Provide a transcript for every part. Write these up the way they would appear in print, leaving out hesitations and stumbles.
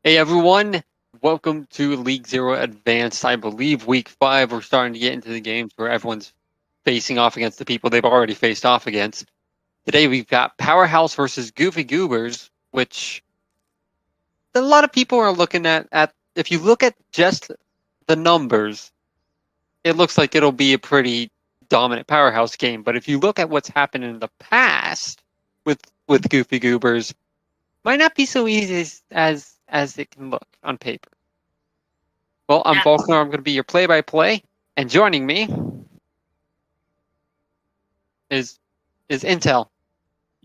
Hey everyone, welcome to League Zero Advanced. I believe week 5 we're starting to get into the games where everyone's facing off against the people they've already faced off against. Today we've got Powerhouse versus Goofy Goobers, which a lot of people are looking at if you look at just the numbers, it looks like it'll be a pretty dominant Powerhouse game. But if you look at what's happened in the past with Goofy Goobers, might not be so easy as it can look on paper. Well, I'm Yeah, Volkner. I'm going to be your play-by-play, and joining me is Intel.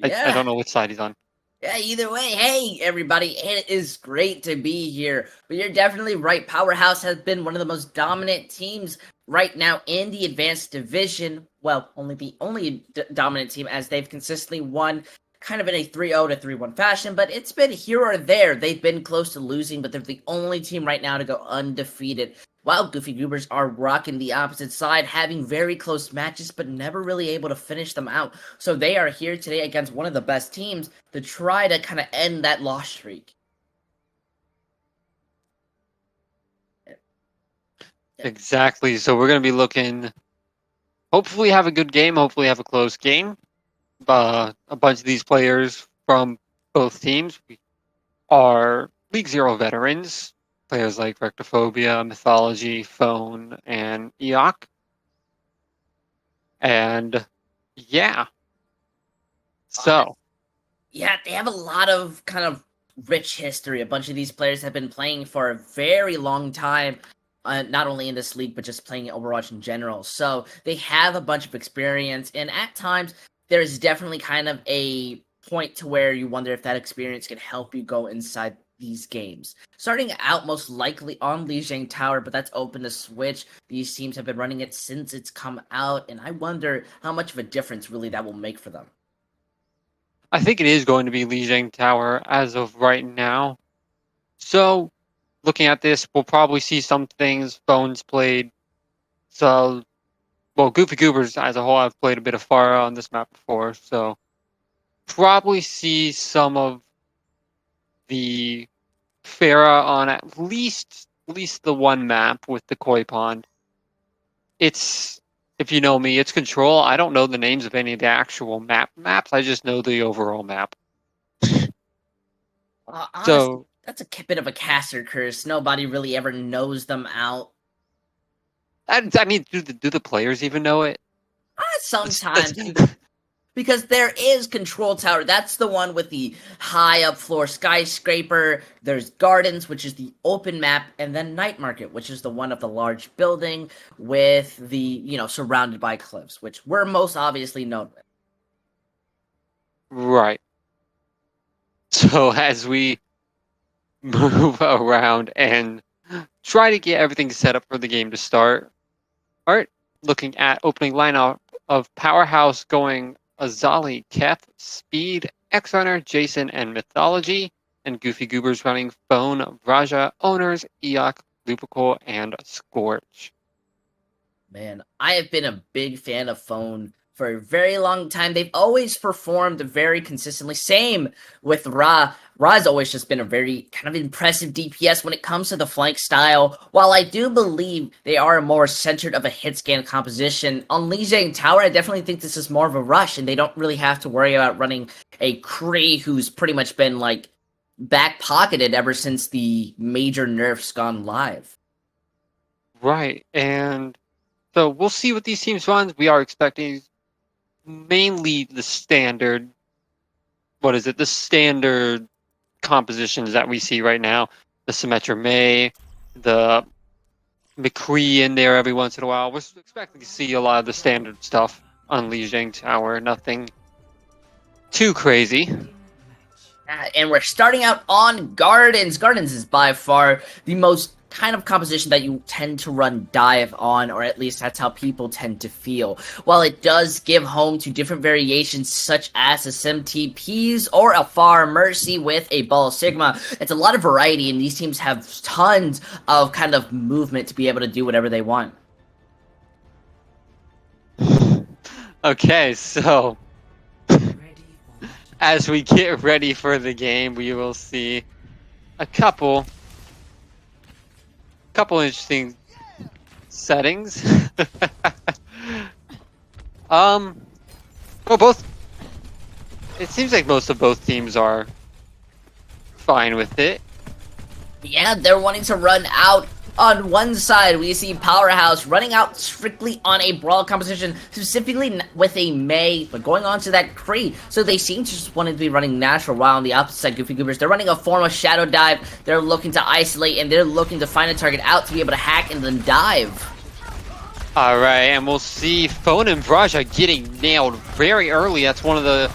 I yeah, don't know which side he's on. yeah. Either way, hey everybody, it is great to be here. But you're definitely right. Powerhouse has been one of the most dominant teams right now in the advanced division. Well, only the only dominant team as they've consistently won kind of in a 3-0 to 3-1 fashion, but it's been here or there. They've been close to losing, but they're the only team right now to go undefeated. While Goofy Goobers are rocking the opposite side, having very close matches, but never really able to finish them out. So they are here today against one of the best teams to try to kind of end that loss streak. Exactly. So we're going to be looking. Hopefully, have a good game. Hopefully, have a close game. A bunch of these players from both teams are League Zero veterans. Players like Rectophobia, Mythology, Phone, and Eok. And yeah. Uh, So yeah, they have a lot of kind of rich history. A bunch of these players have been playing for a very long time, not only in this league, but just playing Overwatch in general. So they have a bunch of experience, and at times, there's definitely kind of a point to where you wonder if that experience can help you go inside these games. Starting out most likely on Lijiang Tower, but that's open to switch. These teams have been running it since it's come out, and I wonder how much of a difference really that will make for them. I think it is going to be Lijiang Tower as of right now. So, looking at this, we'll probably see some things Bones played. So, well, Goofy Goobers as a whole, I've played a bit of Pharah on this map before, so probably see some of the Pharah on at least the one map with the koi pond. It's if you know me, it's Control. I don't know the names of any of the actual maps. I just know the overall map. Honestly, So, that's a bit of a caster curse. Nobody really ever knows them out. I mean, do the players even know it? Sometimes, because there is Control Tower. That's the one with the high up floor skyscraper. There's Gardens, which is the open map, and then Night Market, which is the one of the large building with the, surrounded by cliffs, which we're most obviously known with. Right. So as we move around and try to get everything set up for the game to start, all right, looking at opening lineup of Powerhouse going Azali, Keth, Speed, X-Runner, Jason, and Mythology, and Goofy Goobers running Phone, Raja, Owners, Eok, Lupical, and Scorch. Man, I have been a big fan of Phone for a very long time. They've always performed very consistently. Same with Ra. Ra's always just been a very kind of impressive DPS when it comes to the flank style. While I do believe they are more centered of a hit scan composition, on Lijiang Tower, I definitely think this is more of a rush, and they don't really have to worry about running a Kree who's pretty much been like back pocketed ever since the major nerfs gone live. Right, and so we'll see what these teams run. We are expecting mainly the standard. What is it? The standard compositions that we see right now. The Symmetra May, the McCree in there every once in a while. We're expecting to see a lot of the standard stuff on Lijiang Tower. Nothing too crazy. And we're starting out on Gardens. Gardens is by far the most kind of composition that you tend to run dive on, or at least that's how people tend to feel. While it does give home to different variations such as SMTPs or a Far Mercy with a Ball Sigma, it's a lot of variety, and these teams have tons of kind of movement to be able to do whatever they want. Okay, so as we get ready for the game, we will see a couple interesting settings. Well, both. It seems like most of both teams are fine with it. Yeah, they're wanting to run out. On one side, we see Powerhouse running out strictly on a brawl composition, specifically with a Mei, but going on to that Kree. So they seem to just want to be running natural, while on the opposite side, Goofy Goobers, they're running a form of Shadow Dive. They're looking to isolate, and they're looking to find a target out to be able to hack and then dive. Alright, and we'll see Phone and Vraja getting nailed very early. That's one of the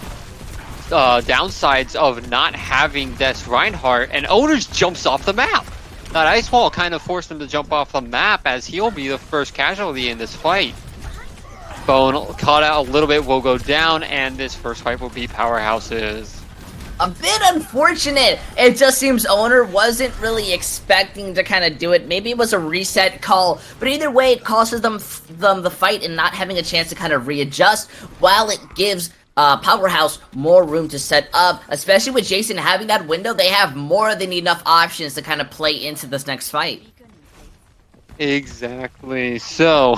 downsides of not having Des Reinhardt, and Owners jumps off the map. That ice wall kind of forced him to jump off the map, as he'll be the first casualty in this fight. Phone caught out a little bit, will go down, and this first fight will be Powerhouse's. A bit unfortunate. It just seems Owner wasn't really expecting to kind of do it. Maybe it was a reset call, but either way, it causes them the fight and not having a chance to kind of readjust, while it gives Powerhouse more room to set up, especially with Jason having that window. They have more than enough options to kind of play into this next fight. Exactly. So,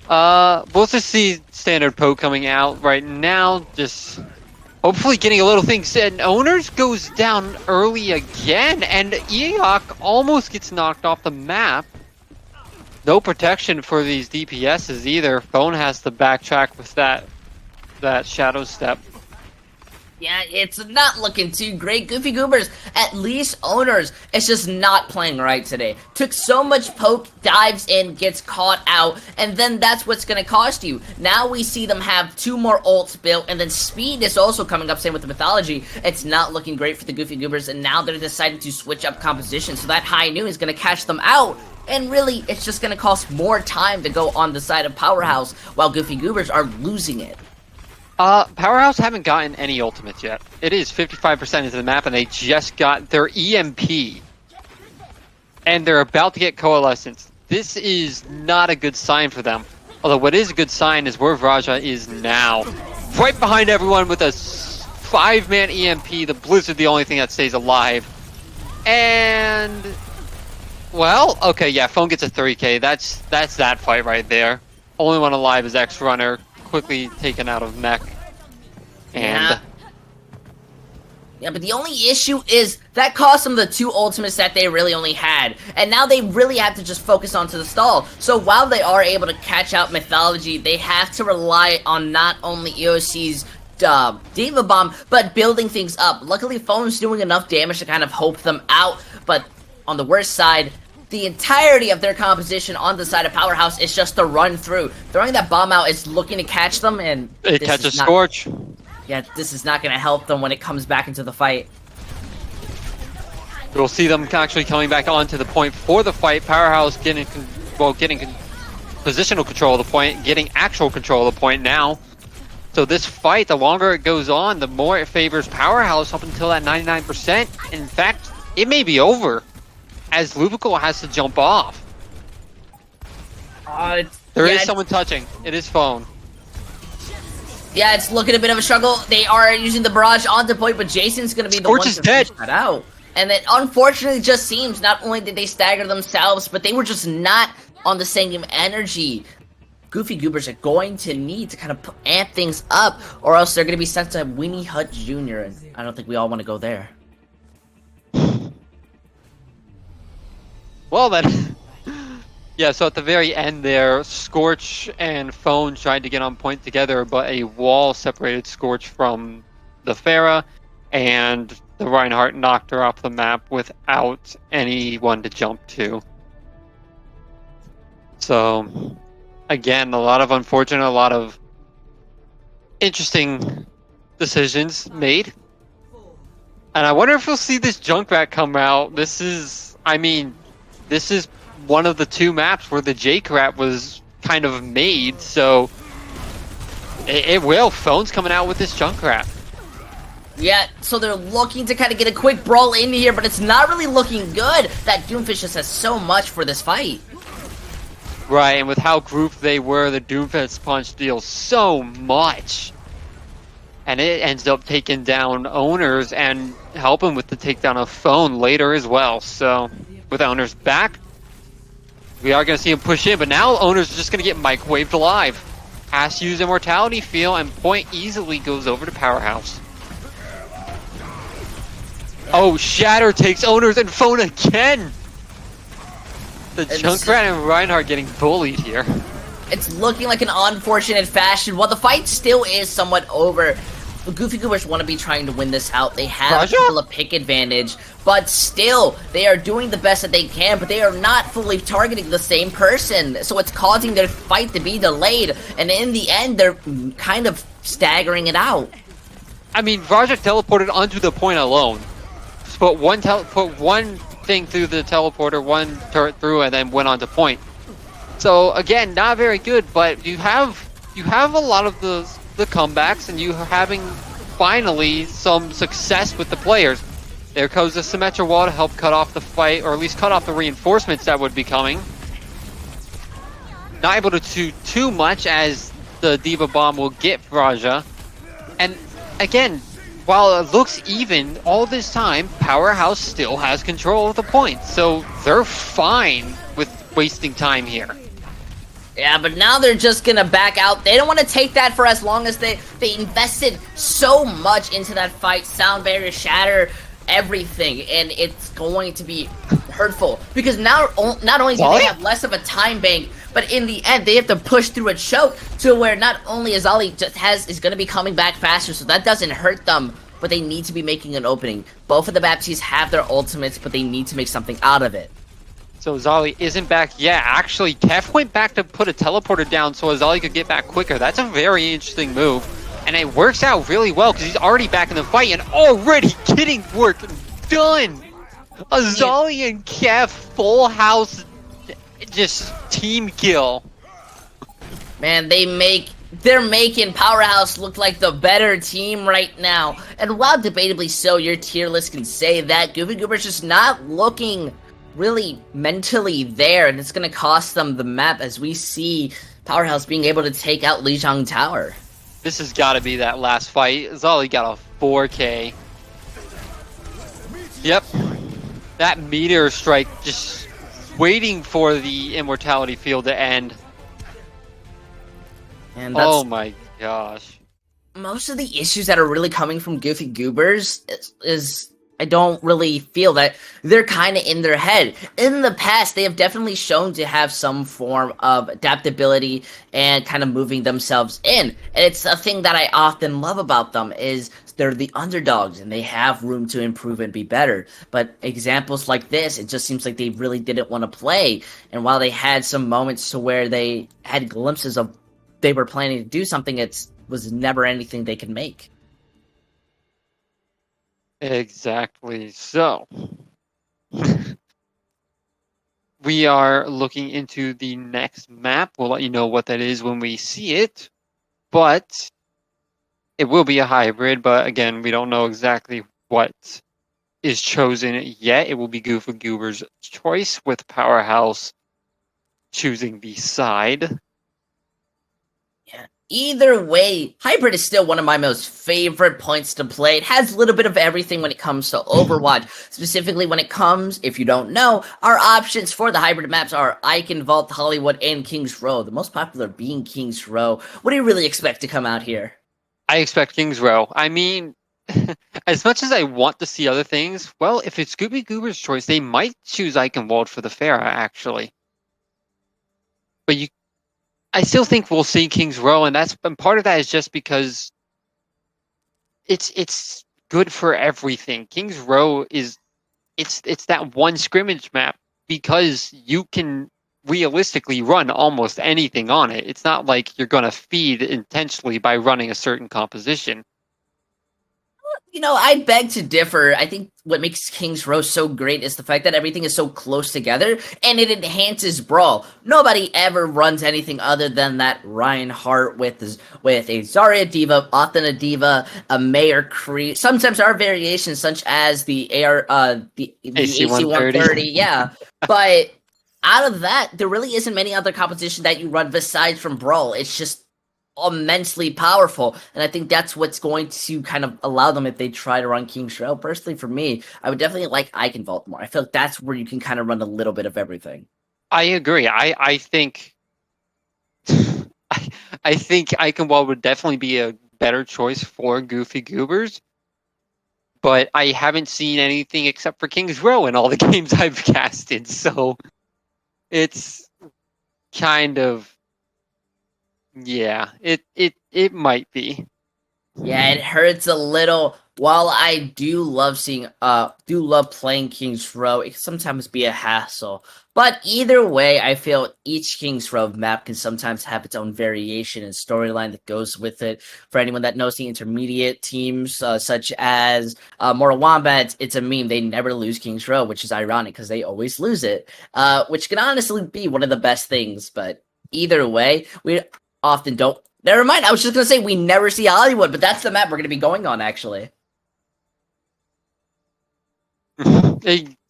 we'll just see standard poke coming out right now. Just hopefully getting a little thing said. Owners goes down early again, and Eok almost gets knocked off the map. No protection for these DPSs either. Phone has to backtrack with that shadow step. Yeah, it's not looking too great. Goofy Goobers, at least Owners, it's just not playing right today. Took so much poke, dives in, gets caught out, and then that's what's going to cost you. Now we see them have 2 more ults built, and then speed is also coming up, same with the mythology. It's not looking great for the Goofy Goobers, and now they're deciding to switch up composition, so that high noon is going to catch them out. And really, it's just going to cost more time to go on the side of Powerhouse, while Goofy Goobers are losing it. Powerhouse haven't gotten any ultimates yet. It is 55% into the map, and they just got their EMP. And they're about to get Coalescence. This is not a good sign for them. Although what is a good sign is where Vraja is now. Right behind everyone with a 5-man EMP. The Blizzard, the only thing that stays alive. And... well, okay, yeah, Phone gets a 30k. That's that fight right there. Only one alive is X-Runner, quickly taken out of mech. And... yeah, but the only issue is that cost them the 2 ultimates that they really only had. And now they really have to just focus onto the stall. So while they are able to catch out Mythology, they have to rely on not only EOC's Diva Bomb, but building things up. Luckily, Phone's doing enough damage to kind of hope them out, but on the worst side, the entirety of their composition on the side of Powerhouse is just to run through. Throwing that bomb out is looking to catch them, and it catches Scorch. Yeah, this is not going to help them when it comes back into the fight. We'll see them actually coming back onto the point for the fight. Powerhouse getting positional control of the point, getting actual control of the point now. So this fight, the longer it goes on, the more it favors Powerhouse up until that 99%. In fact, it may be over, as Lubical has to jump off. There is someone touching. It is Phone. Yeah, it's looking a bit of a struggle. They are using the barrage onto point, but Jason's going to be the one to push that out. And it unfortunately just seems not only did they stagger themselves, but they were just not on the same energy. Goofy Goobers are going to need to kind of amp things up, or else they're going to be sent to Winnie Hut Jr., and I don't think we all want to go there. Well then, yeah, so at the very end there, Scorch and Phone tried to get on point together, but a wall separated Scorch from the Pharah, and the Reinhardt knocked her off the map without anyone to jump to. So, again, a lot of unfortunate, a lot of interesting decisions made. And I wonder if we'll see this Junkrat come out. This is, I mean... this is one of the 2 maps where the J-Crap was kind of made, so it will. Phone's coming out with this Junkrat. Yeah, so they're looking to kind of get a quick brawl in here, but it's not really looking good. That Doomfist just has so much for this fight. Right, and with how grouped they were, the Doomfist punch deals so much. and it ends up taking down Owners and helping with the takedown of Phone later as well. So with Owners back, we are going to see him push in, but now Owners is just going to get microwaved alive. Has to use Immortality Field, and Point easily goes over to Powerhouse. Oh, Shatter takes Owners and Phone again! The Junkrat and Reinhardt getting bullied here. It's looking like an unfortunate fashion. While the fight still is somewhat over, the Goofy Goobers want to be trying to win this out. They have still a pick advantage, but still, they are doing the best that they can, but they are not fully targeting the same person. So it's causing their fight to be delayed, and in the end, they're kind of staggering it out. I mean, Raja teleported onto the point alone. Just put one thing through the teleporter, one turret through, and then went on to point. So again, not very good, but you have a lot of the comebacks, and you are having finally some success with the players. There goes the Symmetra wall to help cut off the fight, or at least cut off the reinforcements that would be coming. Not able to do too much as the Diva Bomb will get Raja. And again, while it looks even, all this time, Powerhouse still has control of the point. So they're fine with wasting time here. Yeah, but now they're just gonna back out. They don't want to take that for as long as they invested so much into that fight. Sound barrier, shatter, everything, and it's going to be hurtful because now not only do they have less of a time bank, but in the end they have to push through a choke to where not only Azali is going to be coming back faster, so that doesn't hurt them, but they need to be making an opening. Both of the Baptistes have their ultimates, but they need to make something out of it. So Azali isn't back yet. Actually, Kef went back to put a teleporter down so Azali could get back quicker. That's a very interesting move. And it works out really well because he's already back in the fight and already getting work done. Azali and Kef, full house, just team kill. Man, they're making Powerhouse look like the better team right now. And while debatably so, your tier list can say that, Goofy Goober's just not looking really mentally there, and it's going to cost them the map as we see Powerhouse being able to take out Lijiang Tower. This has got to be that last fight. Azali got a 4K. Yep. That meteor strike just waiting for the immortality field to end. And oh my gosh. Most of the issues that are really coming from Goofy Goobers is I don't really feel that they're kind of in their head. In the past, they have definitely shown to have some form of adaptability and kind of moving themselves in. And it's a thing that I often love about them is they're the underdogs and they have room to improve and be better. But examples like this, it just seems like they really didn't want to play. And while they had some moments to where they had glimpses of they were planning to do something, it was never anything they could make. Exactly. So, we are looking into the next map. We'll let you know what that is when we see it. But it will be a hybrid. But again, we don't know exactly what is chosen yet. It will be Goofy Goober's choice with Powerhouse choosing the side. Either way, Hybrid is still one of my most favorite points to play. It has a little bit of everything when it comes to Overwatch. Specifically when it comes, if you don't know, our options for the Hybrid maps are Icon, Vault, Hollywood, and Kings Row. The most popular being Kings Row. What do you really expect to come out here? I expect Kings Row. I mean, as much as I want to see other things, well, if it's Goofy Goober's choice, they might choose Icon Vault for the Pharah, actually. But I still think we'll see Kings Row, and part of that is just because it's good for everything. Kings Row it's that one scrimmage map because you can realistically run almost anything on it. It's not like you're going to feed intentionally by running a certain composition. You know, I beg to differ. I think what makes Kings Row so great is the fact that everything is so close together, and it enhances Brawl. Nobody ever runs anything other than that Reinhardt with a Zarya Diva, often a Diva, a Mayor Cree. Sometimes there are variations such as the AC-130, yeah. But out of that, there really isn't many other competition that you run besides from Brawl. It's just immensely powerful. And I think that's what's going to kind of allow them if they try to run King's Row. Personally, for me, I would definitely like Eichenwald more. I feel like that's where you can kind of run a little bit of everything. I agree. I think I think Eichenwald would definitely be a better choice for Goofy Goobers, but I haven't seen anything except for King's Row in all the games I've casted, so it's kind of yeah, it might be. Yeah, it hurts a little. While I do love playing King's Row, it can sometimes be a hassle. But either way, I feel each King's Row map can sometimes have its own variation and storyline that goes with it. For anyone that knows the intermediate teams, such as Mortal Wombats, it's a meme. They never lose King's Row, which is ironic because they always lose it, which can honestly be one of the best things. But either way, we often don't. Never mind. I was just gonna say we never see Hollywood, but that's the map we're gonna be going on actually.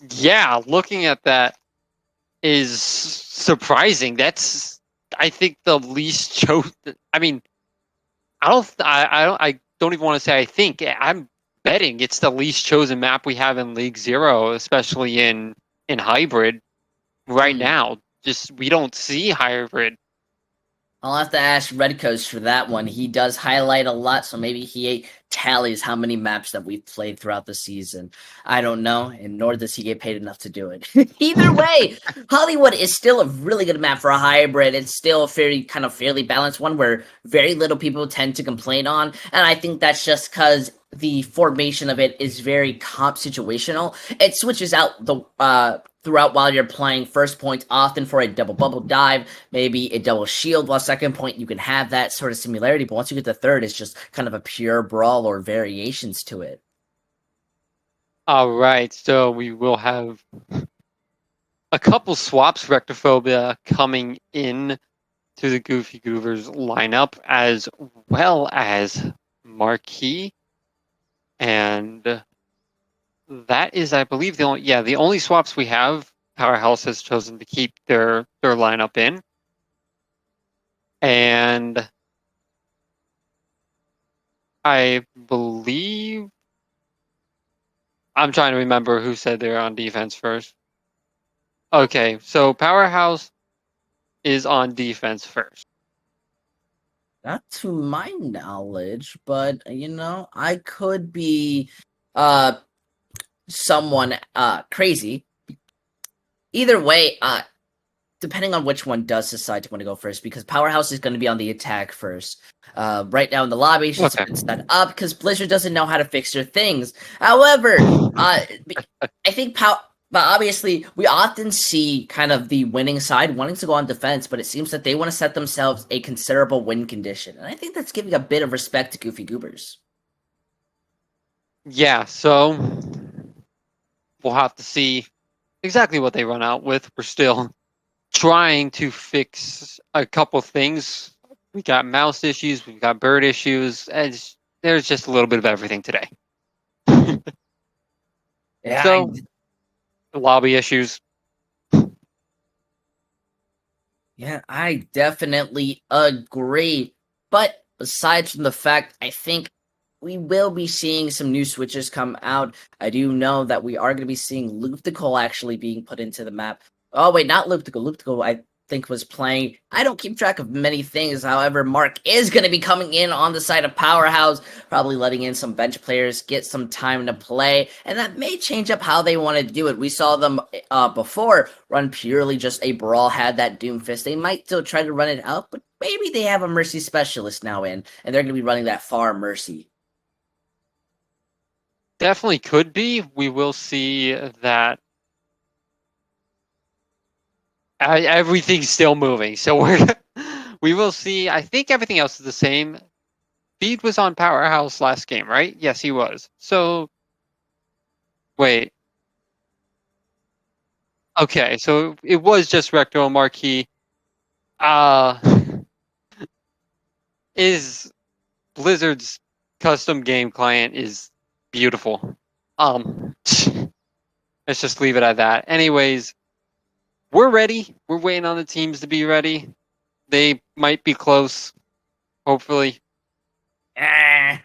Yeah, looking at that is surprising. That's I think the least chosen. I mean, I don't even want to say I think. I'm betting it's the least chosen map we have in League Zero, especially in hybrid right Hmm. now. Just we don't see hybrid. I'll have to ask Red Coast for that one. He does highlight a lot, so maybe he tallies how many maps that we've played throughout the season. I don't know, and nor does he get paid enough to do it. Either way, Hollywood is still a really good map for a hybrid. It's still a fairly balanced one where very little people tend to complain on, and I think that's just because the formation of it is very comp situational. It switches out the throughout while you're playing first point often for a double bubble dive, maybe a double shield, while second point you can have that sort of similarity, but once you get to third, it's just kind of a pure brawl or variations to it. All right, so we will have a couple swaps Rectophobia coming in to the Goofy Goovers lineup, as well as Marquee, and that is, I believe, the only swaps we have. Powerhouse has chosen to keep their lineup in, and I believe I'm trying to remember who said they're on defense first. Okay, so Powerhouse is on defense first. Not to my knowledge, but I could be uh someone crazy. Either way, depending on which one does decide to want to go first, because Powerhouse is going to be on the attack first. Right now in the lobby, she's Okay. been set up because Blizzard doesn't know how to fix their things. However, I think but obviously we often see kind of the winning side wanting to go on defense, but it seems that they want to set themselves a considerable win condition, and I think that's giving a bit of respect to Goofy Goobers. Yeah, so we'll have to see exactly what they run out with. We're still trying to fix a couple things. We got mouse issues, we've got bird issues, and there's just a little bit of everything today. Yeah, So, lobby issues. I definitely agree. But aside from the fact, I think we will be seeing some new switches come out. I do know that we are going to be seeing Luptical actually being put into the map. Oh, wait, not Luptical. Luptical, I think, was playing. I don't keep track of many things. However, Mark is going to be coming in on the side of Powerhouse, probably letting in some bench players get some time to play. And that may change up how they want to do it. We saw them before run purely just a brawl, had that Doomfist. They might still try to run it out, but maybe they have a Mercy specialist now in, and they're going to be running that far Mercy. Definitely could be. We will see that everything's still moving. So we will see. I think everything else is the same. Speed was on Powerhouse last game, right? Yes, he was. So wait. Okay, so it was just Recto and Marquee. Uh is Blizzard's custom game client is beautiful. Let's just leave it at that. Anyways, we're ready. We're waiting on the teams to be ready. They might be close. hopefully. Eh.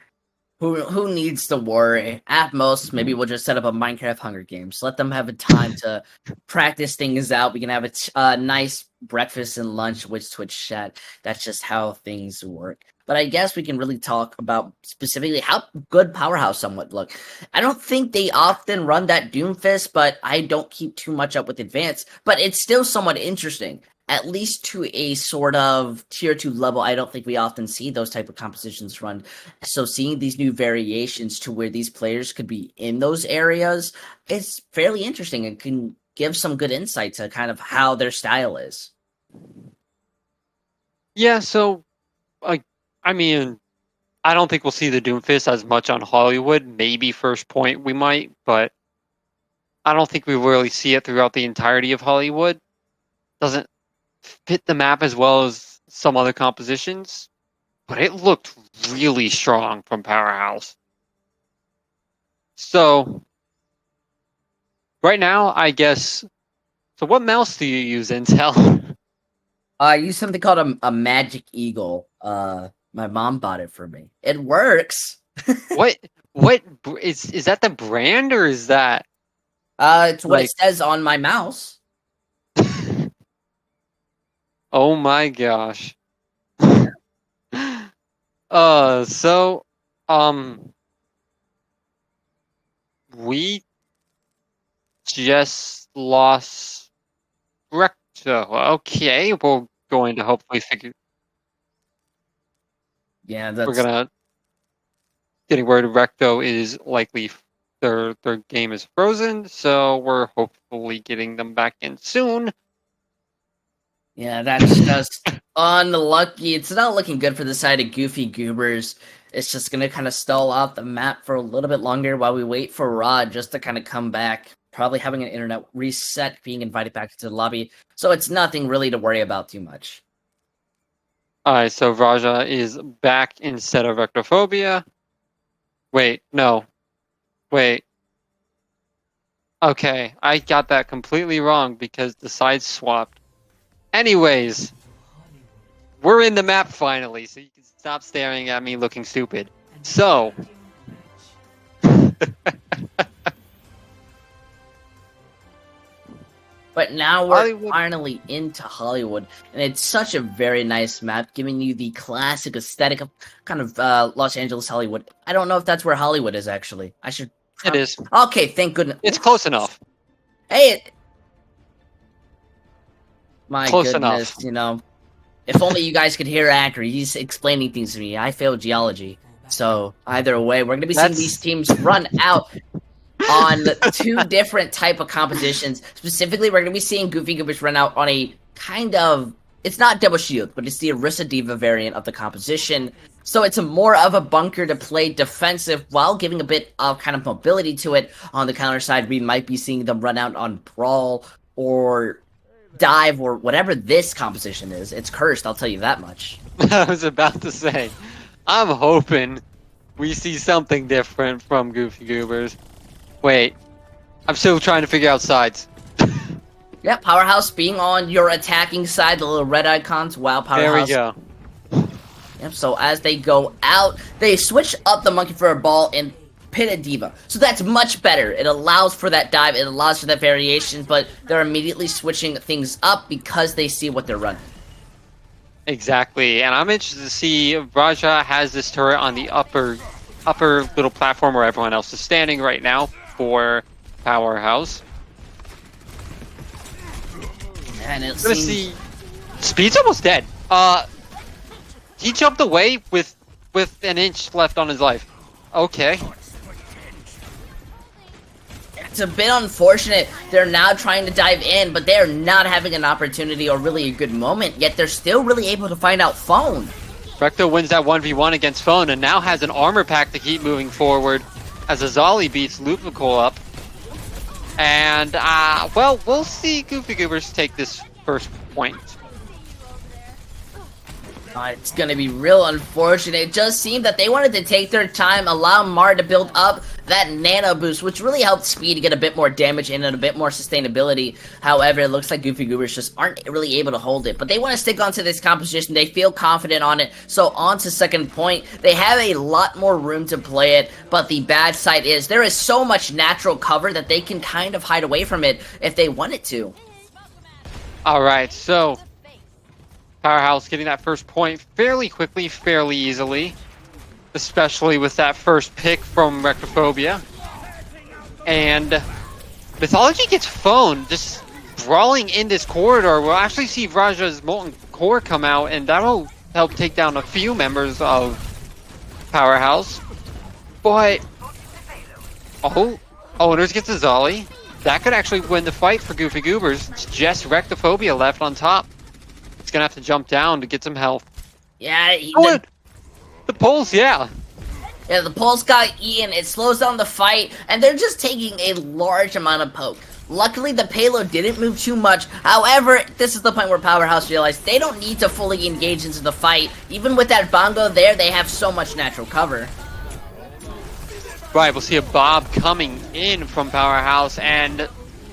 Who needs to worry? At most, maybe we'll just set up a Minecraft Hunger Games. Let them have a time to practice things out. We can have a nice breakfast and lunch with Twitch chat. That's just how things work. But I guess we can really talk about specifically how good Powerhouse somewhat look. I don't think they often run that Doomfist, but I don't keep too much up with Advance. But it's still somewhat interesting. At least to a sort of tier 2 level, I don't think we often see those type of compositions run. So seeing these new variations to where these players could be in those areas is fairly interesting and can give some good insight to kind of how their style is. Yeah, so I mean, I don't think we'll see the Doomfist as much on Hollywood. Maybe first point we might, but I don't think we really see it throughout the entirety of Hollywood. Doesn't fit the map as well as some other compositions, but it looked really strong from Powerhouse. So right now, I guess. So what mouse do you use, Intel? I use something called a Magic Eagle. My mom bought it for me. It works. What is that the brand or is that It's what like it says on my mouse. oh my gosh. So we just lost Recto. Okay, we're going to hopefully figure Yeah, we're that's gonna getting word Recto is likely their game is frozen, so we're hopefully getting them back in soon. Yeah, that's just unlucky. It's not looking good for the side of Goofy Goobers. It's just gonna kind of stall out the map for a little bit longer while we wait for Rod just to kind of come back. Probably having an internet reset, being invited back to the lobby. So it's nothing really to worry about too much. Alright, so Raja is back instead of Rectophobia. Wait, no. Wait. Okay, I got that completely wrong because the sides swapped. Anyways, we're in the map finally, so you can stop staring at me looking stupid. So, But now we're Hollywood. finally into Hollywood, and it's such a very nice map, giving you the classic aesthetic of kind of Los Angeles, Hollywood. I don't know if that's where Hollywood is, actually. I should... It is. Okay, thank goodness. It's close enough. Hey! My Close goodness, enough. you know. If only you guys could hear Acre. He's explaining things to me. I failed geology. So, either way, we're going to be seeing these teams run out on 2 different type of compositions. Specifically, we're going to be seeing Goofy Goobers run out on a kind of... It's not double shield, but it's the Arissa Diva variant of the composition. So it's more of a bunker to play defensive while giving a bit of kind of mobility to it. On the counter side, we might be seeing them run out on Brawl or Dive or whatever this composition is. It's cursed, I'll tell you that much. I was about to say, I'm hoping we see something different from Goofy Goobers. Wait, I'm still trying to figure out sides. Yeah, Powerhouse being on your attacking side, the little red icons. Wow, Powerhouse. There we go. Yep, so as they go out, they switch up the monkey for a ball and pin a diva. So that's much better. It allows for that dive, it allows for that variation, but they're immediately switching things up because they see what they're running. Exactly, and I'm interested to see if Raja has this turret on the upper little platform where everyone else is standing right now for Powerhouse. And it I'm gonna seems... see Speed's almost dead. He jumped away with an inch left on his life. Okay. It's a bit unfortunate. They're now trying to dive in, but they're not having an opportunity or really a good moment, yet they're still really able to find out Phone. Recto wins that 1v1 against Phone and now has an armor pack to keep moving forward as Azali beats Lupical up. And, well, we'll see Goofy Goobers take this first point. It's gonna be real unfortunate. It just seemed that they wanted to take their time, allow Mar to build up that nano boost, which really helped Speed get a bit more damage in and a bit more sustainability. However, it looks like Goofy Goobers just aren't really able to hold it. But they want to stick onto this composition. They feel confident on it. So on to second point. They have a lot more room to play it. But the bad side is there is so much natural cover that they can kind of hide away from it if they wanted to. Alright, so Powerhouse getting that first point fairly quickly, fairly easily. Especially with that first pick from Rectophobia. And Mythology gets phoned, just brawling in this corridor. We'll actually see Raja's Molten Core come out, and that'll help take down a few members of Powerhouse. But Owners gets a Zolly. That could actually win the fight for Goofy Goobers. It's just Rectophobia left on top. It's gonna have to jump down to get some health. Yeah, the poles, yeah. Yeah, the pulse got eaten, it slows down the fight, and they're just taking a large amount of poke. Luckily, the payload didn't move too much. However, this is the point where Powerhouse realized they don't need to fully engage into the fight. Even with that bongo there, they have so much natural cover. Right, we'll see a Bob coming in from Powerhouse, and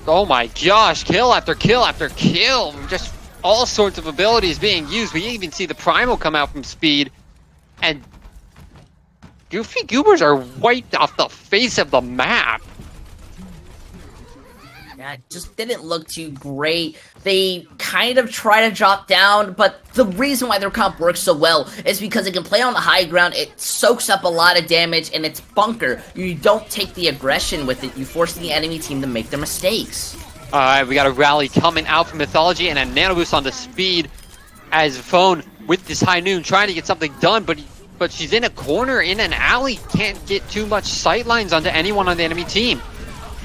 oh my gosh, kill after kill after kill. Just all sorts of abilities being used. We even see the Primal come out from Speed, and Goofy Goobers are wiped off the face of the map. Yeah, it just didn't look too great. They kind of try to drop down, but the reason why their comp works so well is because it can play on the high ground, it soaks up a lot of damage, and it's bunker. You don't take the aggression with it, you force the enemy team to make their mistakes. Alright, we got a rally coming out from Mythology and a nano boost onto Speed as Phone with this High Noon trying to get something done, but she's in a corner, in an alley, can't get too much sightlines onto anyone on the enemy team.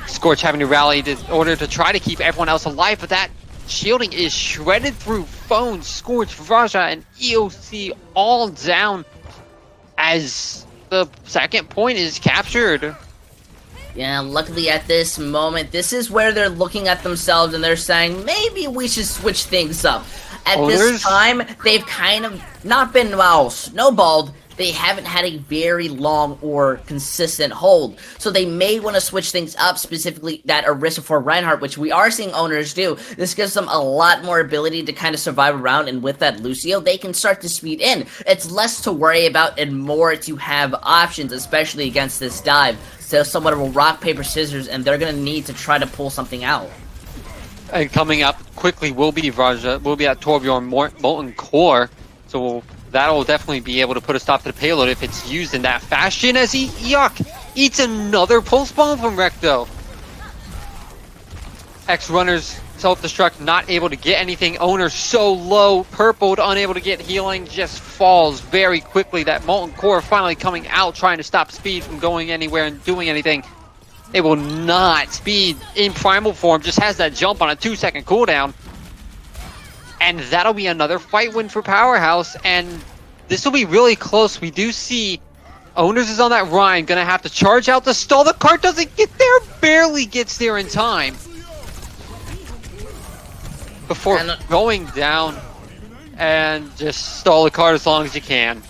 Scorch having to rally in order to try to keep everyone else alive, but that shielding is shredded through Phone, Scorch, Raja, and EOC all down as the second point is captured. Yeah, luckily at this moment, this is where they're looking at themselves and they're saying, maybe we should switch things up. At this time, they've kind of not been, well, snowballed. They haven't had a very long or consistent hold. So they may want to switch things up, specifically that Orisa for Reinhardt, which we are seeing owners do. This gives them a lot more ability to kind of survive around, and with that Lucio, they can start to speed in. It's less to worry about and more to have options, especially against this dive. So somewhat of a rock, paper, scissors, and they're going to need to try to pull something out. And coming up quickly will be Raja, will be at Torbjorn Molten Core, so that'll definitely be able to put a stop to the payload if it's used in that fashion, as he, yuck, eats another pulse bomb from Recto. X-Runners self-destruct, not able to get anything. Owner so low, purpled, unable to get healing, just falls very quickly. That Molten Core finally coming out, trying to stop Speed from going anywhere and doing anything. It will not. Speed in primal form just has that jump on a 2-second cooldown. And that'll be another fight win for Powerhouse, and this will be really close. We do see Owners is on that Rhine, gonna have to charge out the stall. The cart doesn't get there, barely gets there in time. Before going down and just stall the cart as long as you can.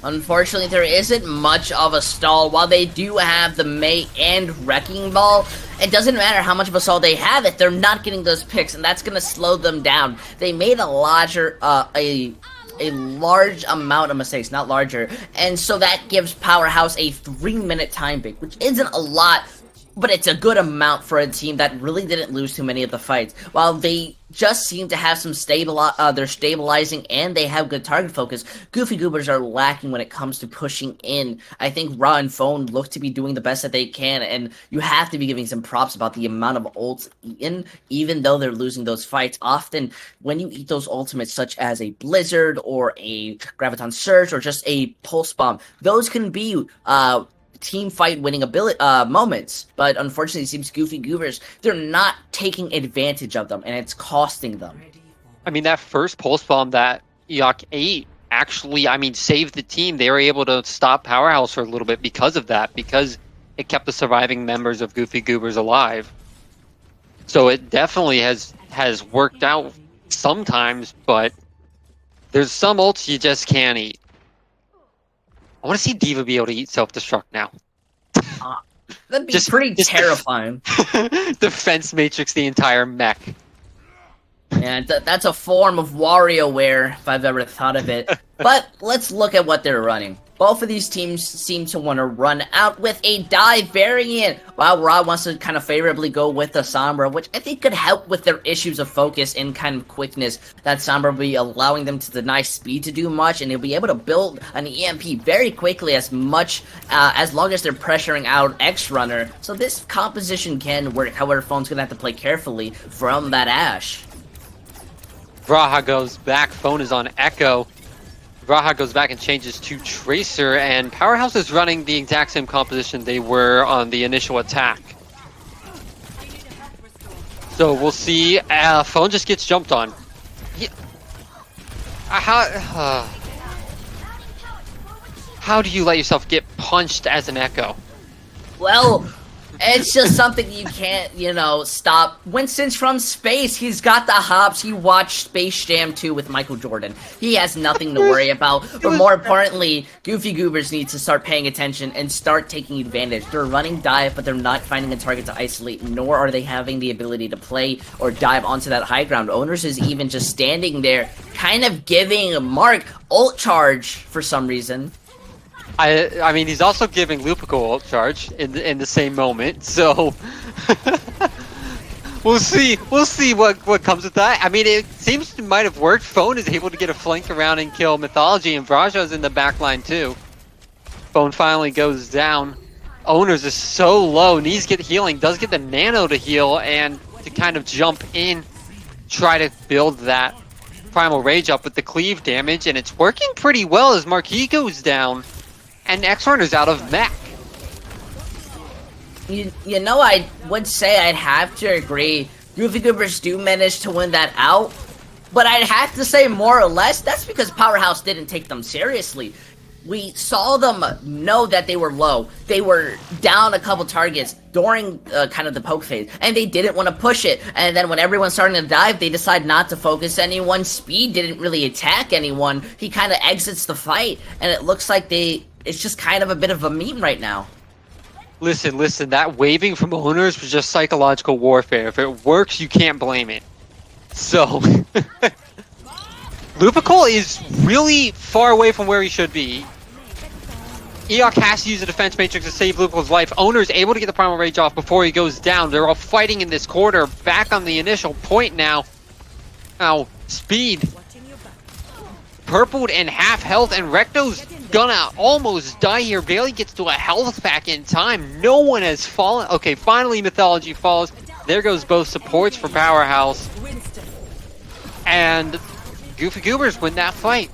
Unfortunately, there isn't much of a stall. While they do have the May and Wrecking Ball, it doesn't matter how much of a stall they have if they're not getting those picks, and that's going to slow them down. They made a large amount of mistakes, not larger, and so that gives Powerhouse a 3-minute time pick, which isn't a lot, but it's a good amount for a team that really didn't lose too many of the fights. While they just seem to have some they're stabilizing and they have good target focus, Goofy Goobers are lacking when it comes to pushing in. I think Ra and Phone look to be doing the best that they can, and you have to be giving some props about the amount of ults eaten, even though they're losing those fights. Often, when you eat those ultimates, such as a Blizzard or a Graviton Surge or just a Pulse Bomb, those can be team fight winning ability moments, but unfortunately it seems Goofy Goobers, they're not taking advantage of them, and it's costing them. I mean, that first pulse bomb that Eok ate actually, I mean, saved the team. They were able to stop Powerhouse for a little bit because of that, because it kept the surviving members of Goofy Goobers alive. So it definitely has worked out sometimes, but there's some ults you just can't eat. I want to see D.Va be able to eat self-destruct now. That'd be pretty terrifying. Defense matrix the entire mech. Yeah, that's a form of WarioWare, if I've ever thought of it. But let's look at what they're running. Both of these teams seem to want to run out with a dive variant, while Ra wants to kind of favorably go with the Sombra, which I think could help with their issues of focus and kind of quickness. That Sombra will be allowing them to deny speed to do much, and they'll be able to build an EMP very quickly as long as they're pressuring out X-Runner. So this composition can work, however, Phone's going to have to play carefully from that Ashe. Braha goes back, Phone is on Echo. Braha goes back and changes to Tracer, and Powerhouse is running the exact same composition they were on the initial attack. So we'll see. Phone just gets jumped on. How do you let yourself get punched as an Echo? Well, it's just something you can't, stop. Winston's from space. He's got the hops. He watched Space Jam 2 with Michael Jordan. He has nothing to worry about. But more importantly, Goofy Goobers needs to start paying attention and start taking advantage. They're running dive, but they're not finding a target to isolate, nor are they having the ability to play or dive onto that high ground. Owners is even just standing there, kind of giving Mark ult charge for some reason. I mean, he's also giving Lupico ult charge in the same moment, so we'll see what comes with that. I mean, it seems it might have worked. Phone is able to get a flank around and kill Mythology, and Vraja's in the back line too. Phone finally goes down. Owners is so low, needs to get healing, does get the nano to heal and to kind of jump in, try to build that Primal Rage up with the cleave damage, and it's working pretty well as Marquis goes down. And X-Runner's out of mech. I would say I'd have to agree. Goofy Goobers do manage to win that out. But I'd have to say more or less, that's because Powerhouse didn't take them seriously. We saw them know that they were low. They were down a couple targets during kind of the poke phase, and they didn't want to push it. And then when everyone's starting to dive, they decide not to focus anyone. Speed didn't really attack anyone. He kind of exits the fight, and it looks like it's just kind of a bit of a meme right now. Listen, that waving from Owners was just psychological warfare. If it works, you can't blame it. So, Lupical is really far away from where he should be. Eok has to use a defense matrix to save Lupical's life. Owner's able to get the Primal Rage off before he goes down. They're all fighting in this corner. Back on the initial point now. Now, Speed. Purpled and half health, and Recto's gonna almost die here. Bailey gets to a health pack in time. No one has fallen. Okay, finally Mythology falls. There goes both supports for Powerhouse. And Goofy Goobers win that fight.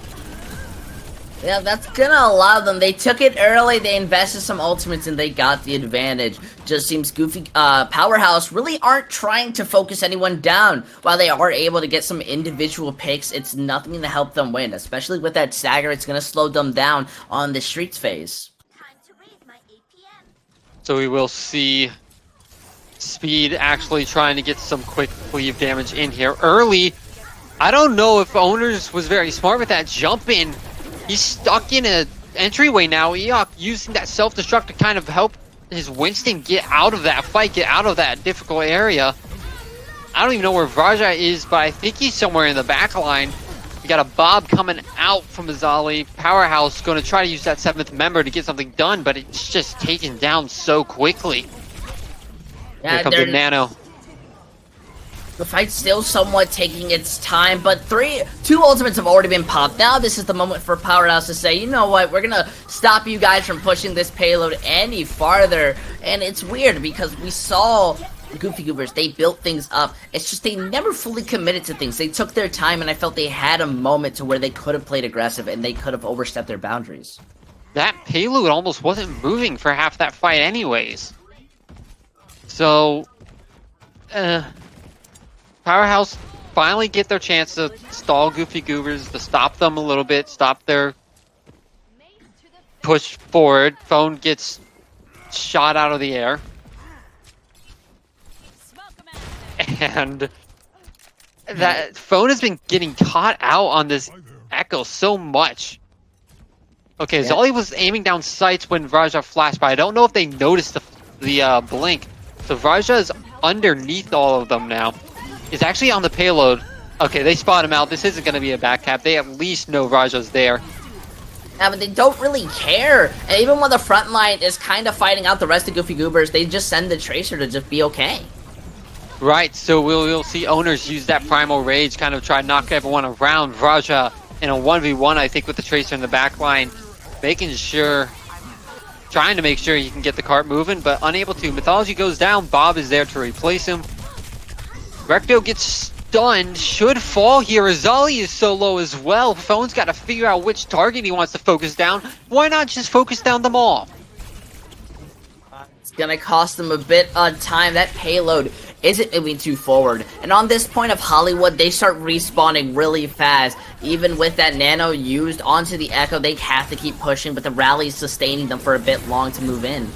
Yeah, that's gonna allow them. They took it early, they invested some ultimates, and they got the advantage. Just seems Goofy, Powerhouse really aren't trying to focus anyone down. While they are able to get some individual picks, it's nothing to help them win. Especially with that stagger, it's gonna slow them down on the streets phase. So we will see Speed actually trying to get some quick cleave damage in here early. I don't know if Owners was very smart with that jump in. He's stuck in an entryway now. Eok using that self-destruct to kind of help his Winston get out of that fight, get out of that difficult area. I don't even know where Vraja is, but I think he's somewhere in the back line. We got a Bob coming out from Azali. Powerhouse going to try to use that 7th member to get something done, but it's just taken down so quickly. Yeah, here comes the nano. The fight's still somewhat taking its time, but two ultimates have already been popped. Now this is the moment for Powerhouse to say, you know what, we're gonna stop you guys from pushing this payload any farther. And it's weird because we saw Goofy Goobers, they built things up. It's just they never fully committed to things. They took their time, and I felt they had a moment to where they could have played aggressive and they could have overstepped their boundaries. That payload almost wasn't moving for half that fight anyways. So, Powerhouse finally get their chance to stall Goofy Goobers, to stop them a little bit, stop their push forward. Phone gets shot out of the air. And that Phone has been getting caught out on this Echo so much. Okay, Zolly was aiming down sights when Vraja flashed by. I don't know if they noticed the blink. So Raja is underneath all of them now. Is actually on the payload. Okay, they spot him out. This isn't going to be a back cap. They at least know Raja's there. Yeah, but they don't really care. And even when the front line is kind of fighting out the rest of Goofy Goobers, they just send the Tracer to just be okay. Right, so we'll see owners use that Primal Rage, kind of try to knock everyone around. Raja in a 1v1, I think, with the Tracer in the back line, trying to make sure he can get the cart moving, but unable to. Mythology goes down, Bob is there to replace him. Recto gets stunned, should fall here. Azali is so low as well. Phone's got to figure out which target he wants to focus down. Why not just focus down them all? It's gonna cost them a bit of time. That payload isn't moving too forward. And on this point of Hollywood, they start respawning really fast. Even with that nano used onto the Echo, they have to keep pushing, but the rally's sustaining them for a bit long to move in.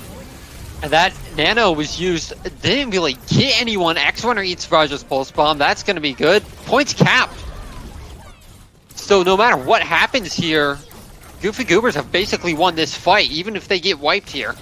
And that nano was used, didn't really get anyone. X-Runner eats Raja's Pulse Bomb. That's going to be good. Points capped. So no matter what happens here, Goofy Goobers have basically won this fight, even if they get wiped here.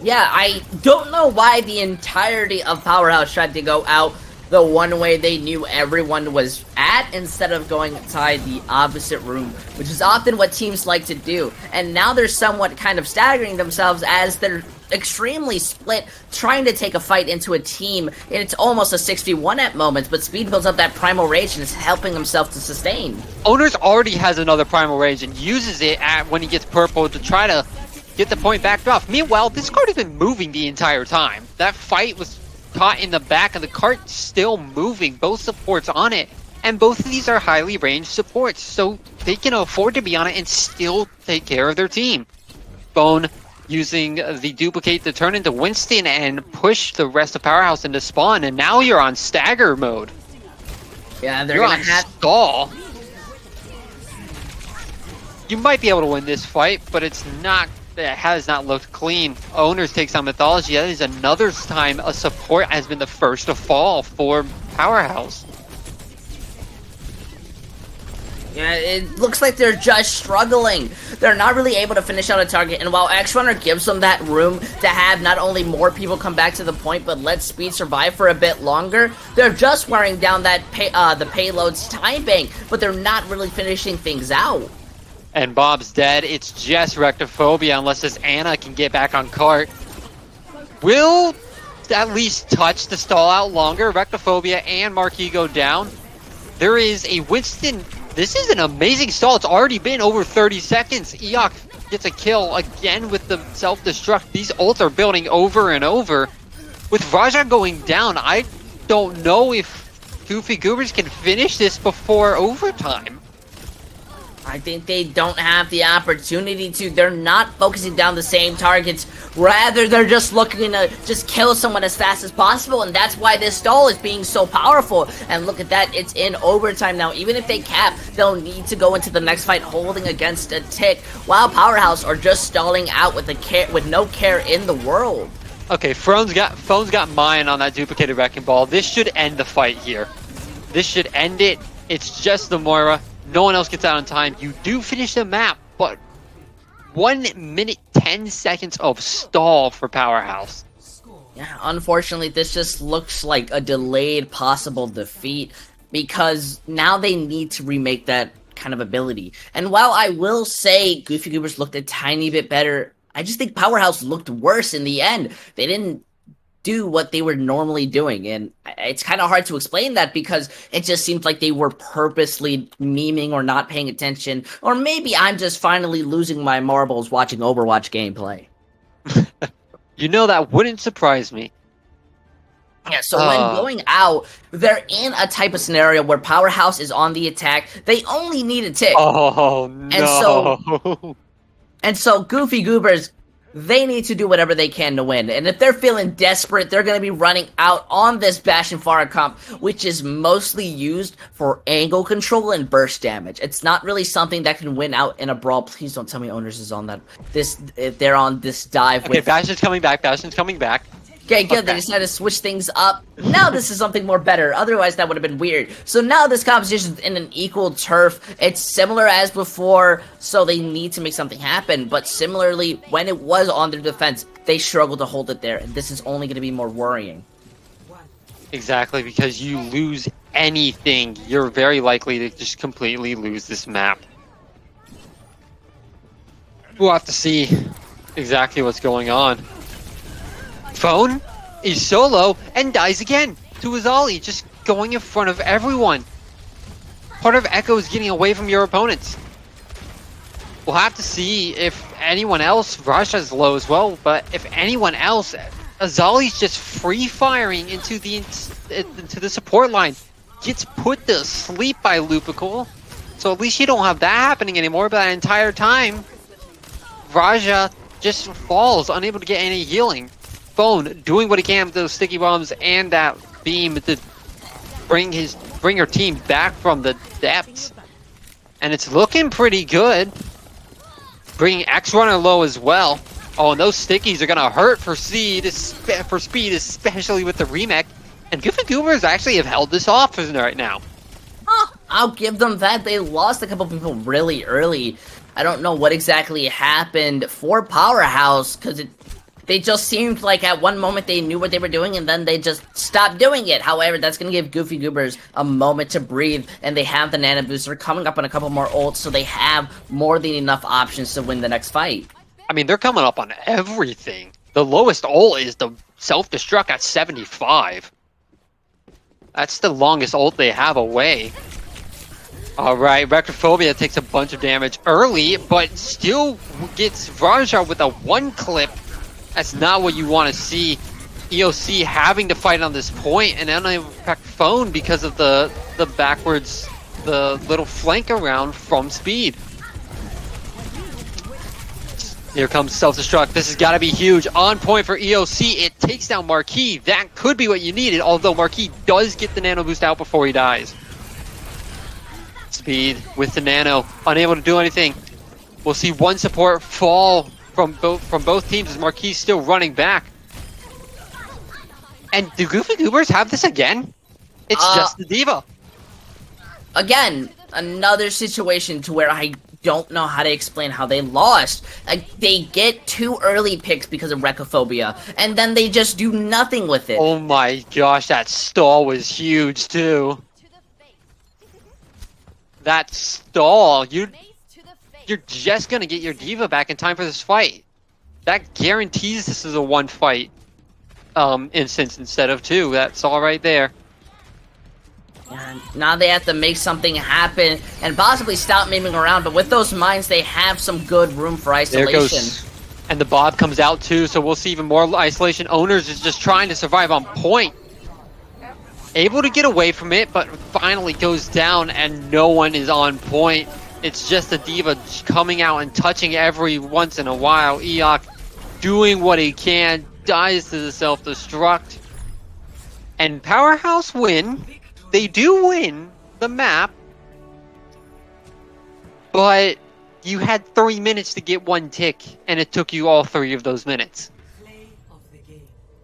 Yeah, I don't know why the entirety of Powerhouse tried to go out the one way they knew everyone was at instead of going inside the opposite room, which is often what teams like to do. And now they're somewhat kind of staggering themselves as they're extremely split, trying to take a fight into a team, and it's almost a 6v1 at moments, but Speed builds up that Primal Rage and is helping himself to sustain. Owners already has another Primal Rage and uses it when he gets purple to try to get the point backed off. Meanwhile, this cart has been moving the entire time. That fight was caught in the back and the cart still moving, both supports on it, and both of these are highly ranged supports, so they can afford to be on it and still take care of their team. Bone using the duplicate to turn into Winston and push the rest of Powerhouse into spawn, and now you're on stagger mode. Yeah, they're you're gonna on have stall. You might be able to win this fight, but it has not looked clean. Owners takes on Mythology. That is another time a support has been the first to fall for Powerhouse. Yeah, it looks like they're just struggling. They're not really able to finish out a target, and while X-Runner gives them that room to have not only more people come back to the point, but let Speed survive for a bit longer, they're just wearing down that the payload's time bank, but they're not really finishing things out. And Bob's dead. It's just Rectophobia, unless this Anna can get back on cart. Will at least touch the stall out longer. Rectophobia and Marquis go down. There is a Winston. This is an amazing stall. It's already been over 30 seconds. Eok gets a kill again with the self-destruct. These ults are building over and over. With Raja going down, I don't know if Goofy Goobers can finish this before overtime. I think they don't have the opportunity to. They're not focusing down the same targets. Rather, they're just looking to just kill someone as fast as possible, and that's why this stall is being so powerful. And look at that, it's in overtime now. Even if they cap, they'll need to go into the next fight holding against a tick, while Powerhouse are just stalling out with no care in the world. Okay, Phone's got mine on that duplicated Wrecking Ball. This should end the fight here. This should end it. It's just the Moira. No one else gets out on time. You do finish the map, but 1 minute 10 seconds of stall for Powerhouse. Yeah, unfortunately, this just looks like a delayed possible defeat, because now they need to remake that kind of ability. And while I will say Goofy Goobers looked a tiny bit better, I just think Powerhouse looked worse in the end. They didn't do what they were normally doing, and it's kind of hard to explain that because it just seems like they were purposely memeing or not paying attention, or maybe I'm just finally losing my marbles watching Overwatch gameplay. You know, that wouldn't surprise me. Yeah, so when going out, they're in a type of scenario where Powerhouse is on the attack. They only need a tick. Oh no. And so Goofy Goobers, they need to do whatever they can to win. And if they're feeling desperate, they're going to be running out on this Bash and Fire comp, which is mostly used for angle control and burst damage. It's not really something that can win out in a brawl. Please don't tell me Owners is on that. If they're on this dive. Okay, Bastion's coming back. Bastion's coming back. Okay, good. They Okay. decided to switch things up. Now this is something more better. Otherwise, that would have been weird. So now this competition's in an equal turf. It's similar as before, so they need to make something happen. But similarly, when it was on their defense, they struggled to hold it there. And this is only going to be more worrying. Exactly, because you lose anything, you're very likely to just completely lose this map. We'll have to see exactly what's going on. Phone is solo and dies again to Azali, just going in front of everyone. Part of Echo is getting away from your opponents. We'll have to see if anyone else, Raja's low as well, but if anyone else, Azali's just free firing into the support line. Gets put to sleep by Lupical. So at least you don't have that happening anymore, but that entire time, Raja just falls, unable to get any healing. Phone doing what he can with those sticky bombs and that beam to bring her team back from the depths. And it's looking pretty good. Bringing X-Runner low as well. Oh, and those stickies are gonna hurt for speed, especially with the remake. And Goobers actually have held this off right now. I'll give them that. They lost a couple people really early. I don't know what exactly happened for Powerhouse, because they just seemed like at one moment they knew what they were doing and then they just stopped doing it. However, that's going to give Goofy Goobers a moment to breathe, and they have the Nano Booster coming up on a couple more ults, so they have more than enough options to win the next fight. I mean, they're coming up on everything. The lowest ult is the self-destruct at 75. That's the longest ult they have away. Alright, Rectophobia takes a bunch of damage early, but still gets Raja with a one clip. That's not what you want to see. EOC having to fight on this point, and then impact Phone because of the backwards, the little flank around from speed. Here comes self-destruct. This has got to be huge. On point for EOC. It takes down Marquis. That could be what you needed, although Marquis does get the nano boost out before he dies. Speed with the nano, unable to do anything. We'll see one support fall from both teams as Marquis still running back. And do Goofy Goobers have this again? It's just the D.Va. Again, another situation to where I don't know how to explain how they lost. Like, they get 2 early picks because of Rectophobia, and then they just do nothing with it. Oh my gosh, that stall was huge too. That stall, you're just gonna get your D.Va back in time for this fight. That guarantees this is a 1 fight instance instead of 2. That's all right there. And now they have to make something happen and possibly stop memeing around, but with those mines, they have some good room for isolation. There goes. And the Bob comes out too, so we'll see even more isolation. Owners is just trying to survive on point. Able to get away from it, but finally goes down and no one is on point. It's just the D.Va coming out and touching every once in a while. Eok doing what he can, dies to the self-destruct. And Powerhouse win. They do win the map, but you had 3 minutes to get 1 tick, and it took you all 3 of those minutes.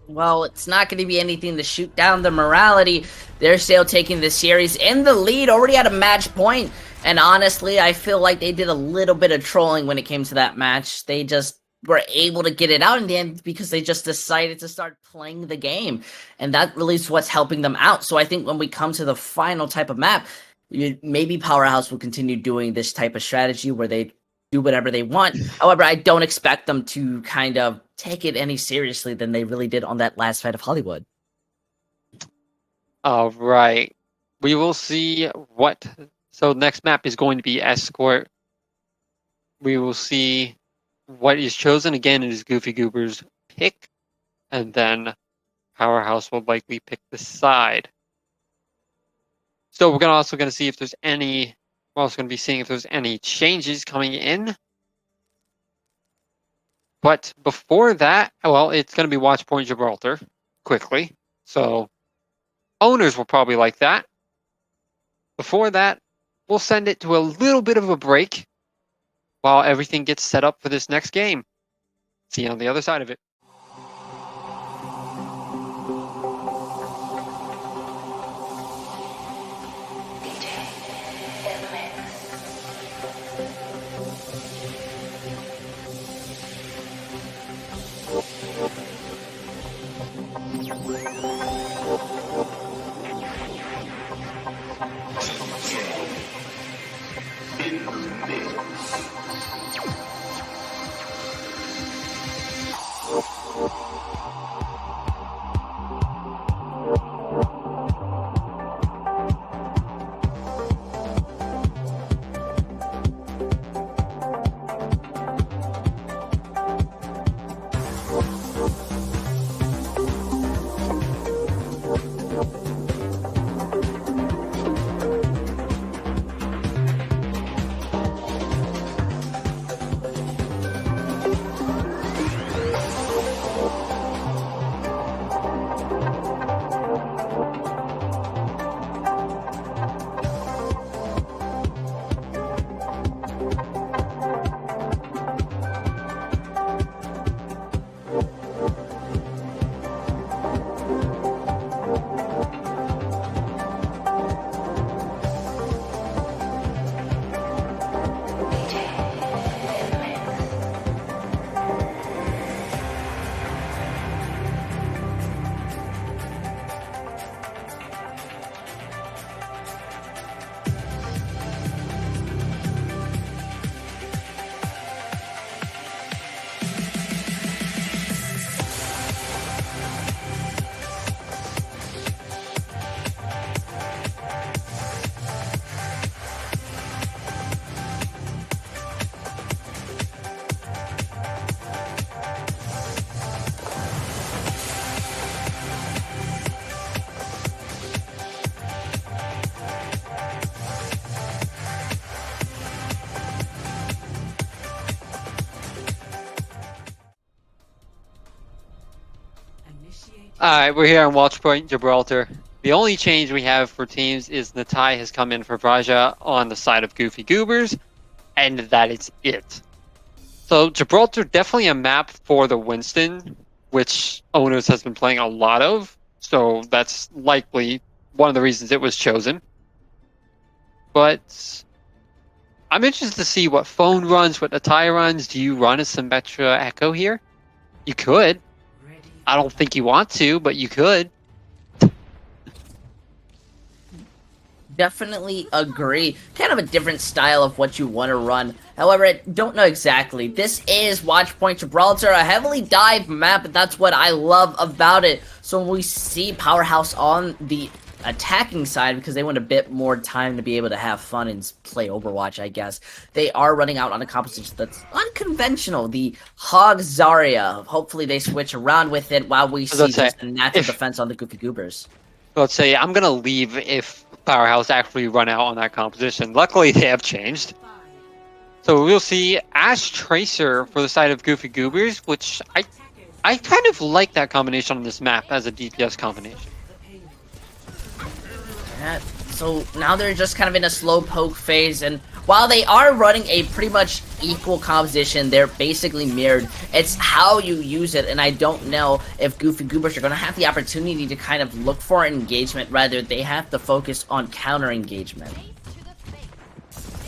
Well, it's not going to be anything to shoot down the morality. They're still taking the series in the lead, already at a match point. And honestly, I feel like they did a little bit of trolling when it came to that match. They just were able to get it out in the end because they just decided to start playing the game. And that really is what's helping them out. So I think when we come to the final type of map, maybe Powerhouse will continue doing this type of strategy where they do whatever they want. However, I don't expect them to kind of take it any seriously than they really did on that last fight of Hollywood. All right. We will see what... So next map is going to be Escort. We will see what is chosen. Again, it is Goofy Goober's pick. And then Powerhouse will likely pick the side. So we're also going to see if there's any... We're also going to be seeing if there's any changes coming in. But before that, well, it's going to be Watch Point Gibraltar quickly. So owners will probably like that. Before that, we'll send it to a little bit of a break while everything gets set up for this next game. See you on the other side of it. Alright, we're here on Watch Point Gibraltar. The only change we have for teams is Natai has come in for Vraja on the side of Goofy Goobers, and that is it. So Gibraltar, definitely a map for the Winston, which Owners has been playing a lot of, so that's likely one of the reasons it was chosen. But I'm interested to see what Phone runs, what Natai runs. Do you run a Symmetra Echo here? You could. I don't think you want to, but you could. Definitely agree. Kind of a different style of what you want to run. However, I don't know exactly. This is Watchpoint Gibraltar, a heavily dive map, and that's what I love about it. So when we see Powerhouse on the attacking side, because they want a bit more time to be able to have fun and play Overwatch, I guess, they are running out on a composition that's unconventional. The Hog Zarya. Hopefully they switch around with it while we see just a natural defense on the Goofy Goobers. Let's say I'm going to leave if Powerhouse actually run out on that composition. Luckily, they have changed. So we'll see Ash Tracer for the side of Goofy Goobers, which I kind of like that combination on this map as a DPS combination. Yeah, so now they're just kind of in a slow poke phase, and while they are running a pretty much equal composition, they're basically mirrored. It's how you use it, and I don't know if Goofy Goobers are going to have the opportunity to kind of look for engagement, rather they have to focus on counter engagement.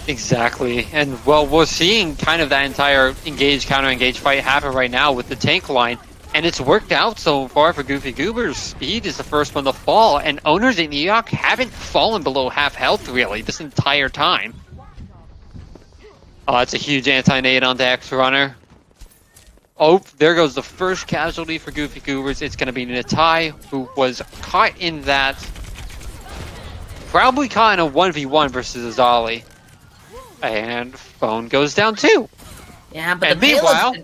Exactly, and well, we're seeing kind of that entire engage, counter engage fight happen right now with the tank line, and it's worked out so far for Goofy Goobers. Speed is the first one to fall, and Owners in New York haven't fallen below half health really this entire time. Oh, it's a huge anti-nade onto X-Runner. Oh, there goes the first casualty for Goofy Goobers. It's going to be Natai, who was caught in that... Probably caught in a 1v1 versus Azali. And Phone goes down too. Yeah, but and meanwhile...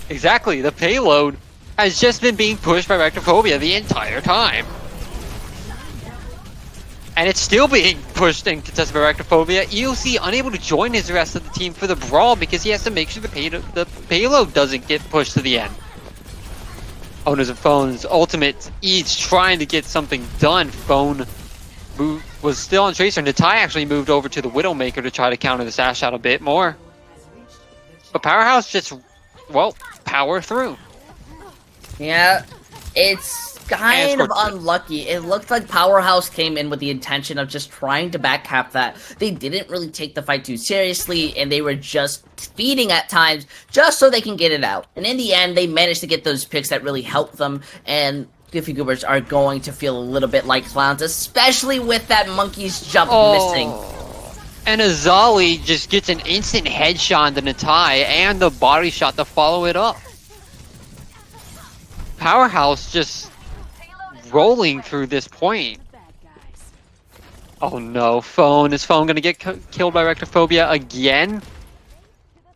Exactly, the payload has just been being pushed by Rectophobia the entire time. And it's still being pushed and contested by Rectophobia. EOC unable to join his rest of the team for the brawl because he has to make sure the payload doesn't get pushed to the end. Owners and Phone's ultimate each trying to get something done. Phone was still on Tracer. Natai actually moved over to the Widowmaker to try to counter the Sash out a bit more. But Powerhouse just, well, power through. Yeah, it's kind of unlucky. It looked like Powerhouse came in with the intention of just trying to backcap that. They didn't really take the fight too seriously, and they were just feeding at times just so they can get it out. And in the end, they managed to get those picks that really helped them, and Goofy Goobers are going to feel a little bit like clowns, especially with that monkey's jump missing. And Azali just gets an instant headshot into Natai and the body shot to follow it up. Powerhouse just rolling through this point. Oh no, Phone. Is Phone gonna get killed by Rectophobia again?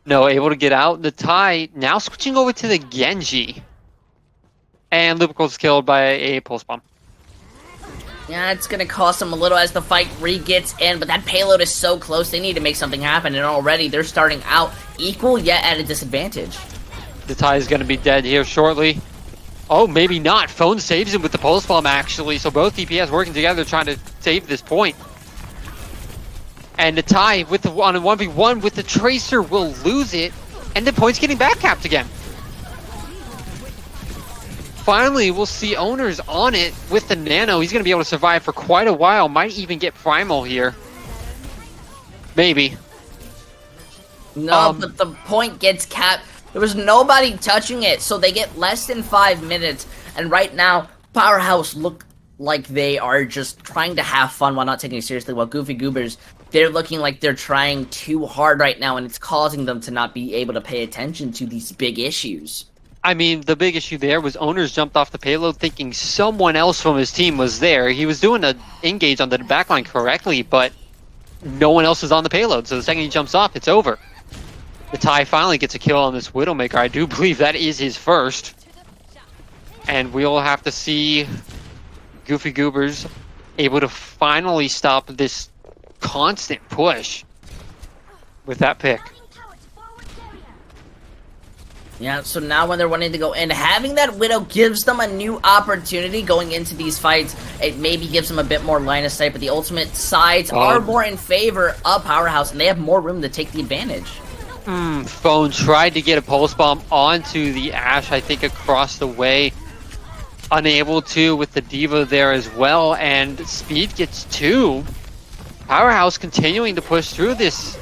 No, able to get out. Natai now switching over to the Genji. And Lupical's killed by a pulse bomb. Yeah, it's gonna cost them a little as the fight re-gets in, but that payload is so close, they need to make something happen, and already they're starting out equal, yet at a disadvantage. Natai is gonna be dead here shortly. Oh, maybe not. Phone saves him with the pulse bomb, actually, so both DPS working together trying to save this point. And Natai, with on a 1v1 with the Tracer, will lose it, and the point's getting back capped again. Finally, we'll see Owners on it with the Nano. He's going to be able to survive for quite a while. Might even get Primal here. Maybe. No, but the point gets capped. There was nobody touching it, so they get less than 5 minutes. And right now, Powerhouse look like they are just trying to have fun while not taking it seriously. While Goofy Goobers, they're looking like they're trying too hard right now, and it's causing them to not be able to pay attention to these big issues. I mean, the big issue there was Owners jumped off the payload thinking someone else from his team was there. He was doing an engage on the backline correctly, but no one else was on the payload. So the second he jumps off, it's over. Natai finally gets a kill on this Widowmaker. I do believe that is his first. And we'll have to see Goofy Goobers able to finally stop this constant push with that pick. Yeah, so now when they're wanting to go in, having that Widow gives them a new opportunity going into these fights. It maybe gives them a bit more line of sight, but the ultimate sides are more in favor of Powerhouse, and they have more room to take the advantage. Phone tried to get a pulse bomb onto the Ashe, I think across the way. Unable to with the Diva there as well, and Speed gets 2. Powerhouse continuing to push through this.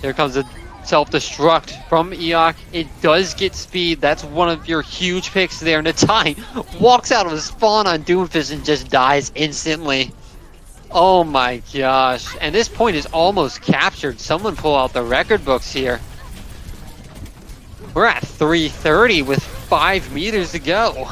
There comes a self-destruct from Eok. It does get Speed. That's one of your huge picks there. Natai walks out of his spawn on Doomfist and just dies instantly. Oh my gosh. And this point is almost captured. Someone pull out the record books here. We're at 330 with 5 meters to go.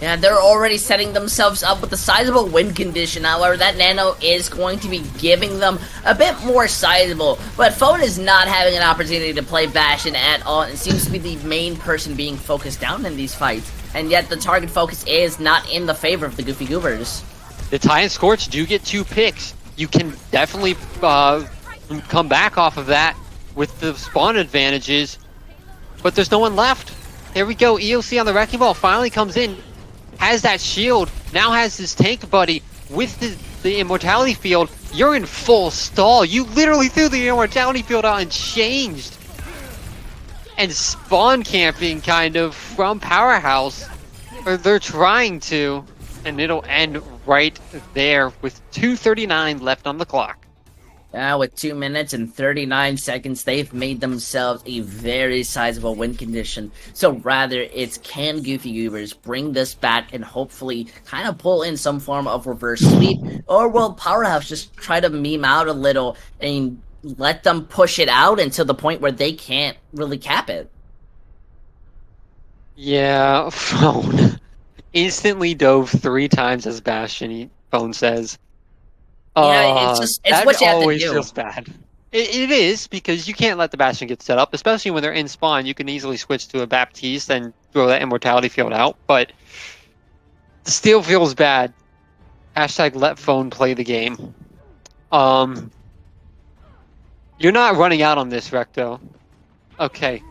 Yeah, they're already setting themselves up with a sizable win condition. However, that nano is going to be giving them a bit more sizable. But Phone is not having an opportunity to play Bastion at all, and seems to be the main person being focused down in these fights. And yet the target focus is not in the favor of the Goofy Goobers. The Tie and Scorch do get 2 picks. You can definitely come back off of that with the spawn advantages. But there's no one left. There we go. EOC on the Wrecking Ball finally comes in. Has that shield, now has his tank buddy with the Immortality Field. You're in full stall. You literally threw the Immortality Field out and changed. And spawn camping kind of from Powerhouse. Or they're trying to. And it'll end right there with 2:39 left on the clock. With 2 minutes and 39 seconds, they've made themselves a very sizable win condition. So rather, it's can Goofy Goobers bring this back and hopefully kind of pull in some form of reverse sweep, or will Powerhouse just try to meme out a little and let them push it out until the point where they can't really cap it? Yeah, Phone instantly dove 3 times as Bastion, Phone says. Yeah, it's what you have to do. Always feels bad. It is, because you can't let the Bastion get set up, especially when they're in spawn. You can easily switch to a Baptiste and throw that Immortality Field out, but it still feels bad. Hashtag let Phone play the game. You're not running out on this, Recto. Okay.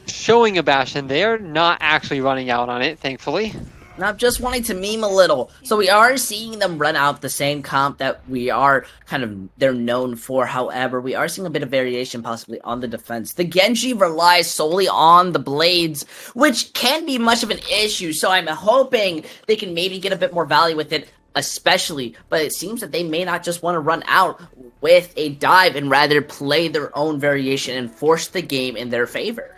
Showing a Bastion, they're not actually running out on it, thankfully. Not just wanting to meme a little. So we are seeing them run out the same comp that they're known for. However, we are seeing a bit of variation possibly on the defense. The Genji relies solely on the blades, which can be much of an issue. So I'm hoping they can maybe get a bit more value with it, especially. But it seems that they may not just want to run out with a dive and rather play their own variation and force the game in their favor.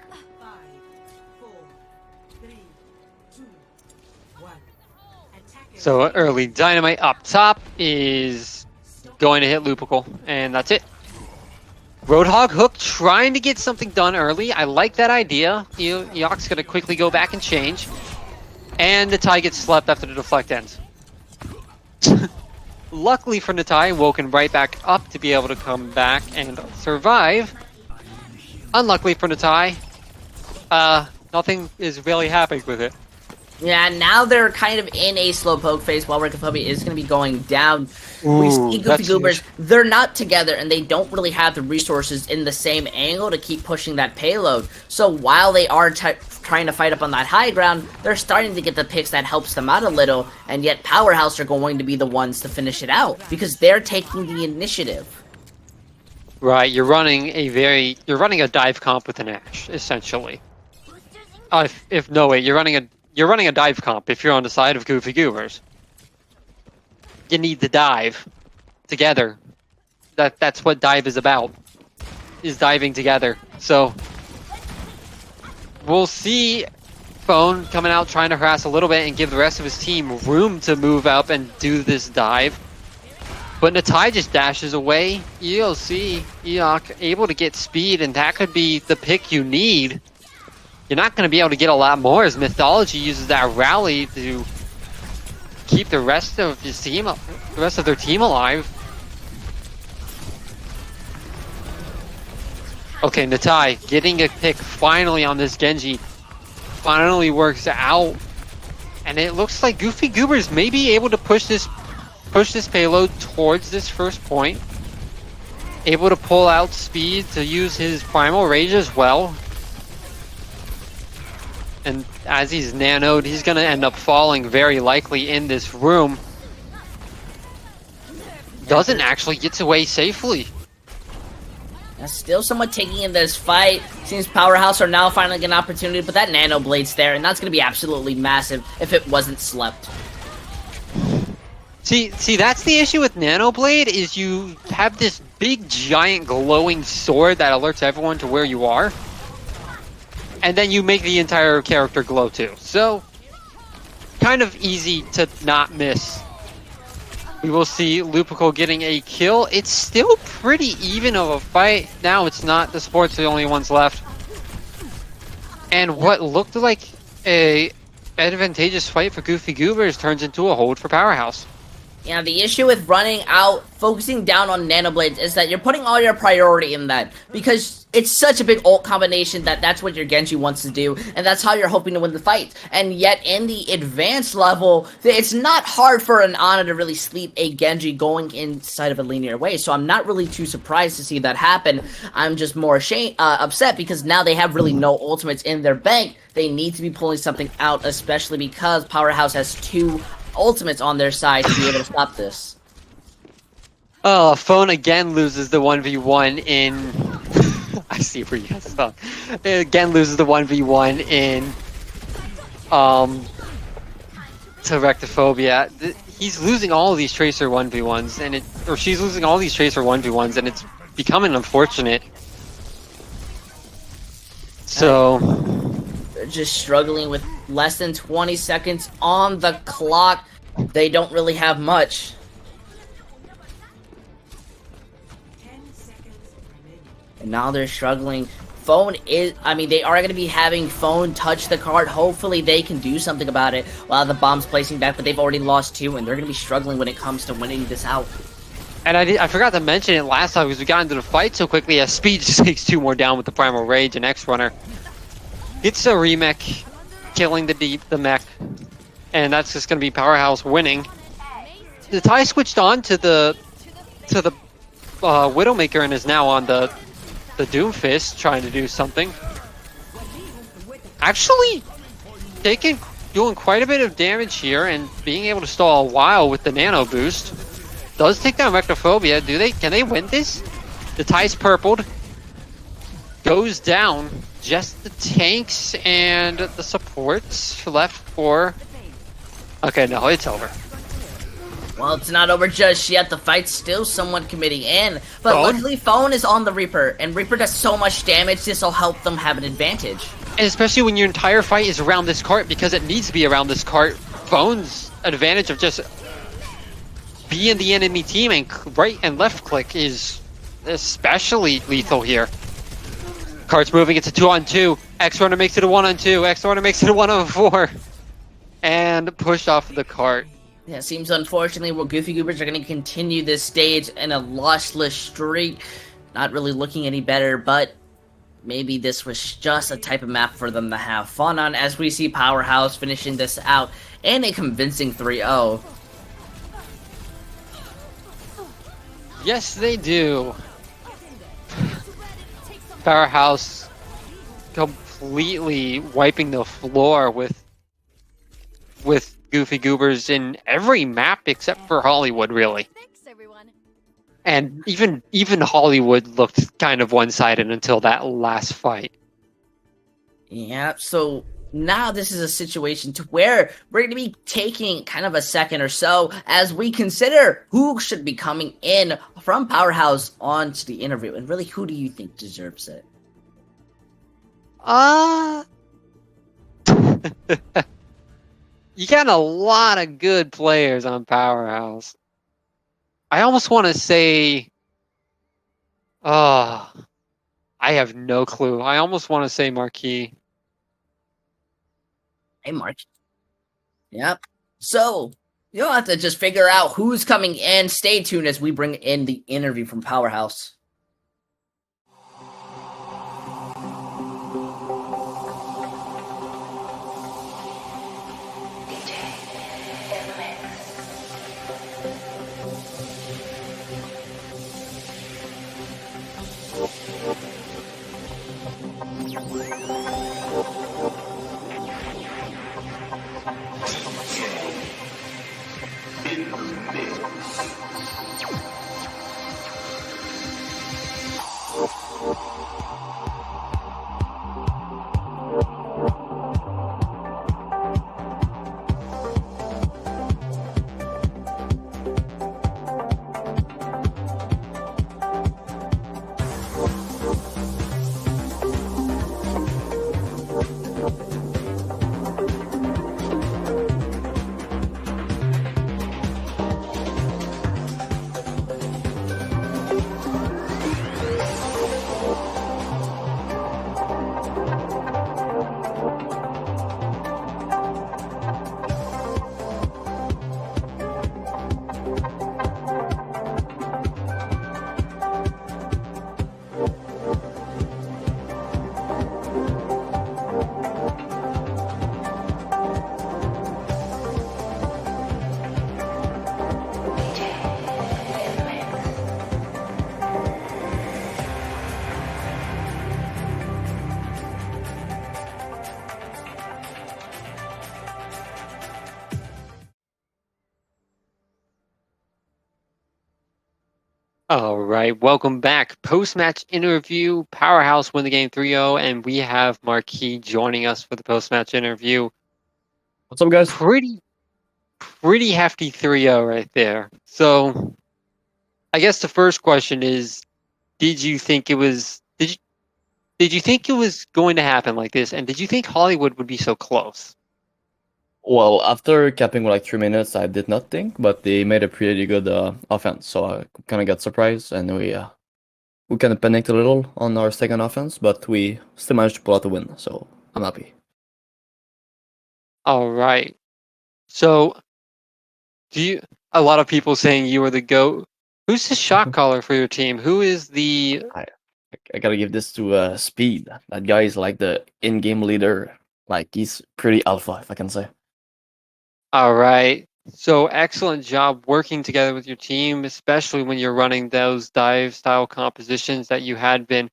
So early Dynamite up top is going to hit Lupical, and that's it. Roadhog Hook trying to get something done early. I like that idea. Eok's going to quickly go back and change. And Natai gets slept after the deflect ends. Luckily for Natai, woken right back up to be able to come back and survive. Unluckily for Natai, nothing is really happening with it. Yeah, now they're kind of in a slowpoke phase while Rickophobia is going to be going down. We see Goofy Goobers, they're not together and they don't really have the resources in the same angle to keep pushing that payload. So while they are trying to fight up on that high ground, they're starting to get the picks that helps them out a little, and yet Powerhouse are going to be the ones to finish it out because they're taking the initiative. Right, you're running a dive comp with an Ashe, essentially. You're running a dive comp if you're on the side of Goofy Goobers. You need the dive together. That's what dive is about. Is diving together. So we'll see Phone coming out trying to harass a little bit and give the rest of his team room to move up and do this dive. But Natai just dashes away. EOC, Eok able to get speed, and that could be the pick you need. You're not going to be able to get a lot more as Mythology uses that rally to keep the rest of their team alive. Okay, Natai getting a pick finally on this Genji finally works out, and it looks like Goofy Goobers may be able to push this payload towards this first point. able to pull out speed to use his primal rage as well. And as he's nanoed, he's going to end up falling very likely in this room. Doesn't actually get away safely. That's still somewhat taking in this fight. Seems Powerhouse are now finally getting an opportunity, but that Nano Blade's there, and that's going to be absolutely massive if it wasn't slept. See, that's the issue with Nano Blade, is you have this big, giant, glowing sword that alerts everyone to where you are. And then you make the entire character glow too. So, kind of easy to not miss. We will see Lupical getting a kill. It's still pretty even of a fight. Now it's not. The Sports are the only ones left. And what looked like a advantageous fight for Goofy Goobers turns into a hold for Powerhouse. Yeah, the issue with running out, focusing down on Nanoblades is that you're putting all your priority in that, because it's such a big ult combination that that's what your Genji wants to do, and that's how you're hoping to win the fight. And yet, in the advanced level, it's not hard for an Ana to really sleep a Genji going inside of a linear way, so I'm not really too surprised to see that happen. I'm just more upset because now they have really no ultimates in their bank. They need to be pulling something out, especially because Powerhouse has 2 ultimates on their side to be able to stop this. Oh, Phone again loses the 1v1 in... I see where you guys thought. Again loses the 1v1 in... to Rectophobia. He's losing all of these Tracer 1v1s, and she's losing all these Tracer 1v1s, and it's becoming unfortunate. So... They're just struggling with less than 20 seconds on the clock. They don't really have much. And now they're struggling. Phone is... I mean, they are going to be having Phone touch the card. Hopefully they can do something about it while the bomb's placing back, but they've already lost 2, and they're going to be struggling when it comes to winning this out. And I forgot to mention it last time because we got into the fight so quickly, as Speed just takes 2 more down with the Primal Rage, and X-Runner gets a remech, killing the mech, and that's just going to be Powerhouse winning. The tie switched on to the Widowmaker and is now on the Doomfist, trying to do something. Actually, doing quite a bit of damage here and being able to stall a while with the Nano Boost. Does take down Rectophobia. Can they win this? The tie's purpled. Goes down. Just the tanks and the supports left for... Okay, no, it's over. Well, it's not over just yet. The fight's still somewhat committing in. But luckily, Phone is on the Reaper, and Reaper does so much damage, this will help them have an advantage. And especially when your entire fight is around this cart, because it needs to be around this cart. Phone's advantage of just being the enemy team and right and left click is especially lethal here. Cart's moving, it's a 2-on-2. X-Runner makes it a 1-on-2. X-Runner makes it a 1-on-4. And pushed off of the cart. Yeah, it seems unfortunately Goofy Goobers are going to continue this stage in a lossless streak. Not really looking any better, but maybe this was just a type of map for them to have fun on, as we see Powerhouse finishing this out in a convincing 3-0. Yes, they do. Powerhouse completely wiping the floor with Goofy Goobers in every map except for Hollywood, really. Thanks, everyone. And even Hollywood looked kind of one-sided until that last fight. Yeah, so now this is a situation to where we're going to be taking kind of a second or so as we consider who should be coming in from Powerhouse onto the interview. And really, who do you think deserves it? You got a lot of good players on Powerhouse. I almost want to say... I have no clue. I almost want to say Marquis. Hey, Mark. Yep. So, you'll have to just figure out who's coming in. Stay tuned as we bring in the interview from Powerhouse. All right, welcome back. Post-match interview. Powerhouse win the game 3-0, and we have Marquis joining us for the post-match interview. What's up, guys? Pretty hefty 3-0 right there. So, I guess the first question is, did you think it was did you think it was going to happen like this, and did you think Hollywood would be so close? Well, after capping with like 3 minutes, I did not think, but they made a pretty good offense, so I kind of got surprised, and we kind of panicked a little on our second offense, but we still managed to pull out the win, so I'm happy. All right. So, do you a lot of people saying you were the GOAT. Who's the shot caller for your team? Who is the I gotta give this to Speed. That guy is like the in-game leader. Like he's pretty alpha, if I can say. All right. So excellent job working together with your team, especially when you're running those dive style compositions that you had been.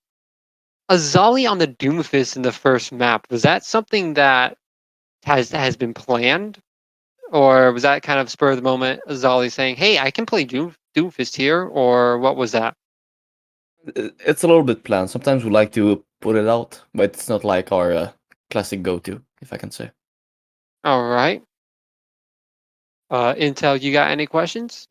Azali on the Doomfist in the first map, was that something that has been planned? Or was that kind of spur of the moment, Azali saying, hey, I can play Doomfist here? Or what was that? It's a little bit planned. Sometimes we like to put it out, but it's not like our classic go-to, if I can say. All right. Intel, you got any questions?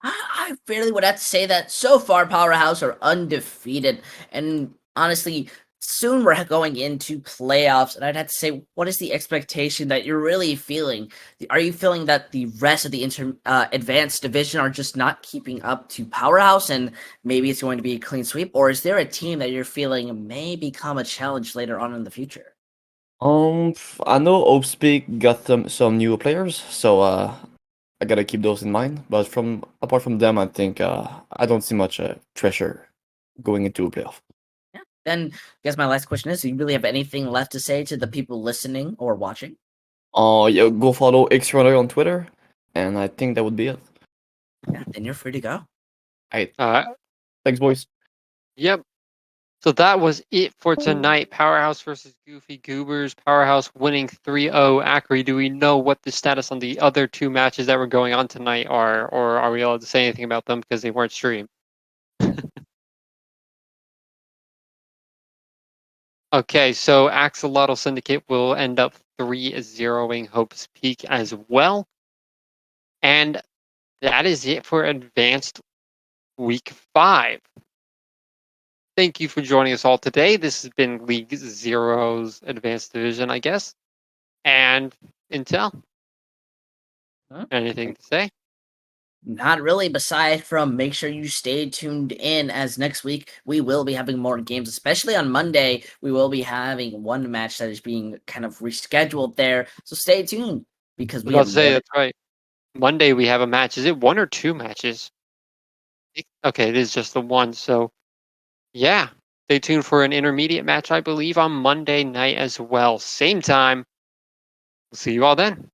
I fairly would have to say that so far Powerhouse are undefeated, and honestly, soon we're going into playoffs, and I'd have to say, what is the expectation that you're really feeling? Are you feeling that the rest of the advanced division are just not keeping up to Powerhouse, and maybe it's going to be a clean sweep, or is there a team that you're feeling may become a challenge later on in the future? I know Opespeak got some new players, so I gotta keep those in mind. But from apart from them, I think I don't see much pressure going into a playoff. Yeah. Then, I guess my last question is: do you really have anything left to say to the people listening or watching? Yeah, go follow Xrunner on Twitter, and I think that would be it. Yeah, then you're free to go. Alright, Uh, thanks, boys. yep. So that was it for tonight. Powerhouse versus Goofy Goobers. Powerhouse winning 3-0. Acri, do we know what the status on the other two matches that were going on tonight are, or are we allowed to say anything about them because they weren't streamed? Okay, so Axolotl Syndicate will end up 3-0ing Hope's Peak as well. And that is it for Advanced Week 5. Thank you for joining us all today. This has been League Zero's Advanced Division, I guess. And Intel, anything to say? Not really, beside from make sure you stay tuned in, as next week we will be having more games, especially on Monday. We will be having one match that is being kind of rescheduled there. So stay tuned because I was we about have to say, more. that's right. Monday we have a match. Is it one or two matches? Okay, it is just the one. So, yeah, stay tuned for an intermediate match, I believe, on Monday night as well. Same time. We'll see you all then.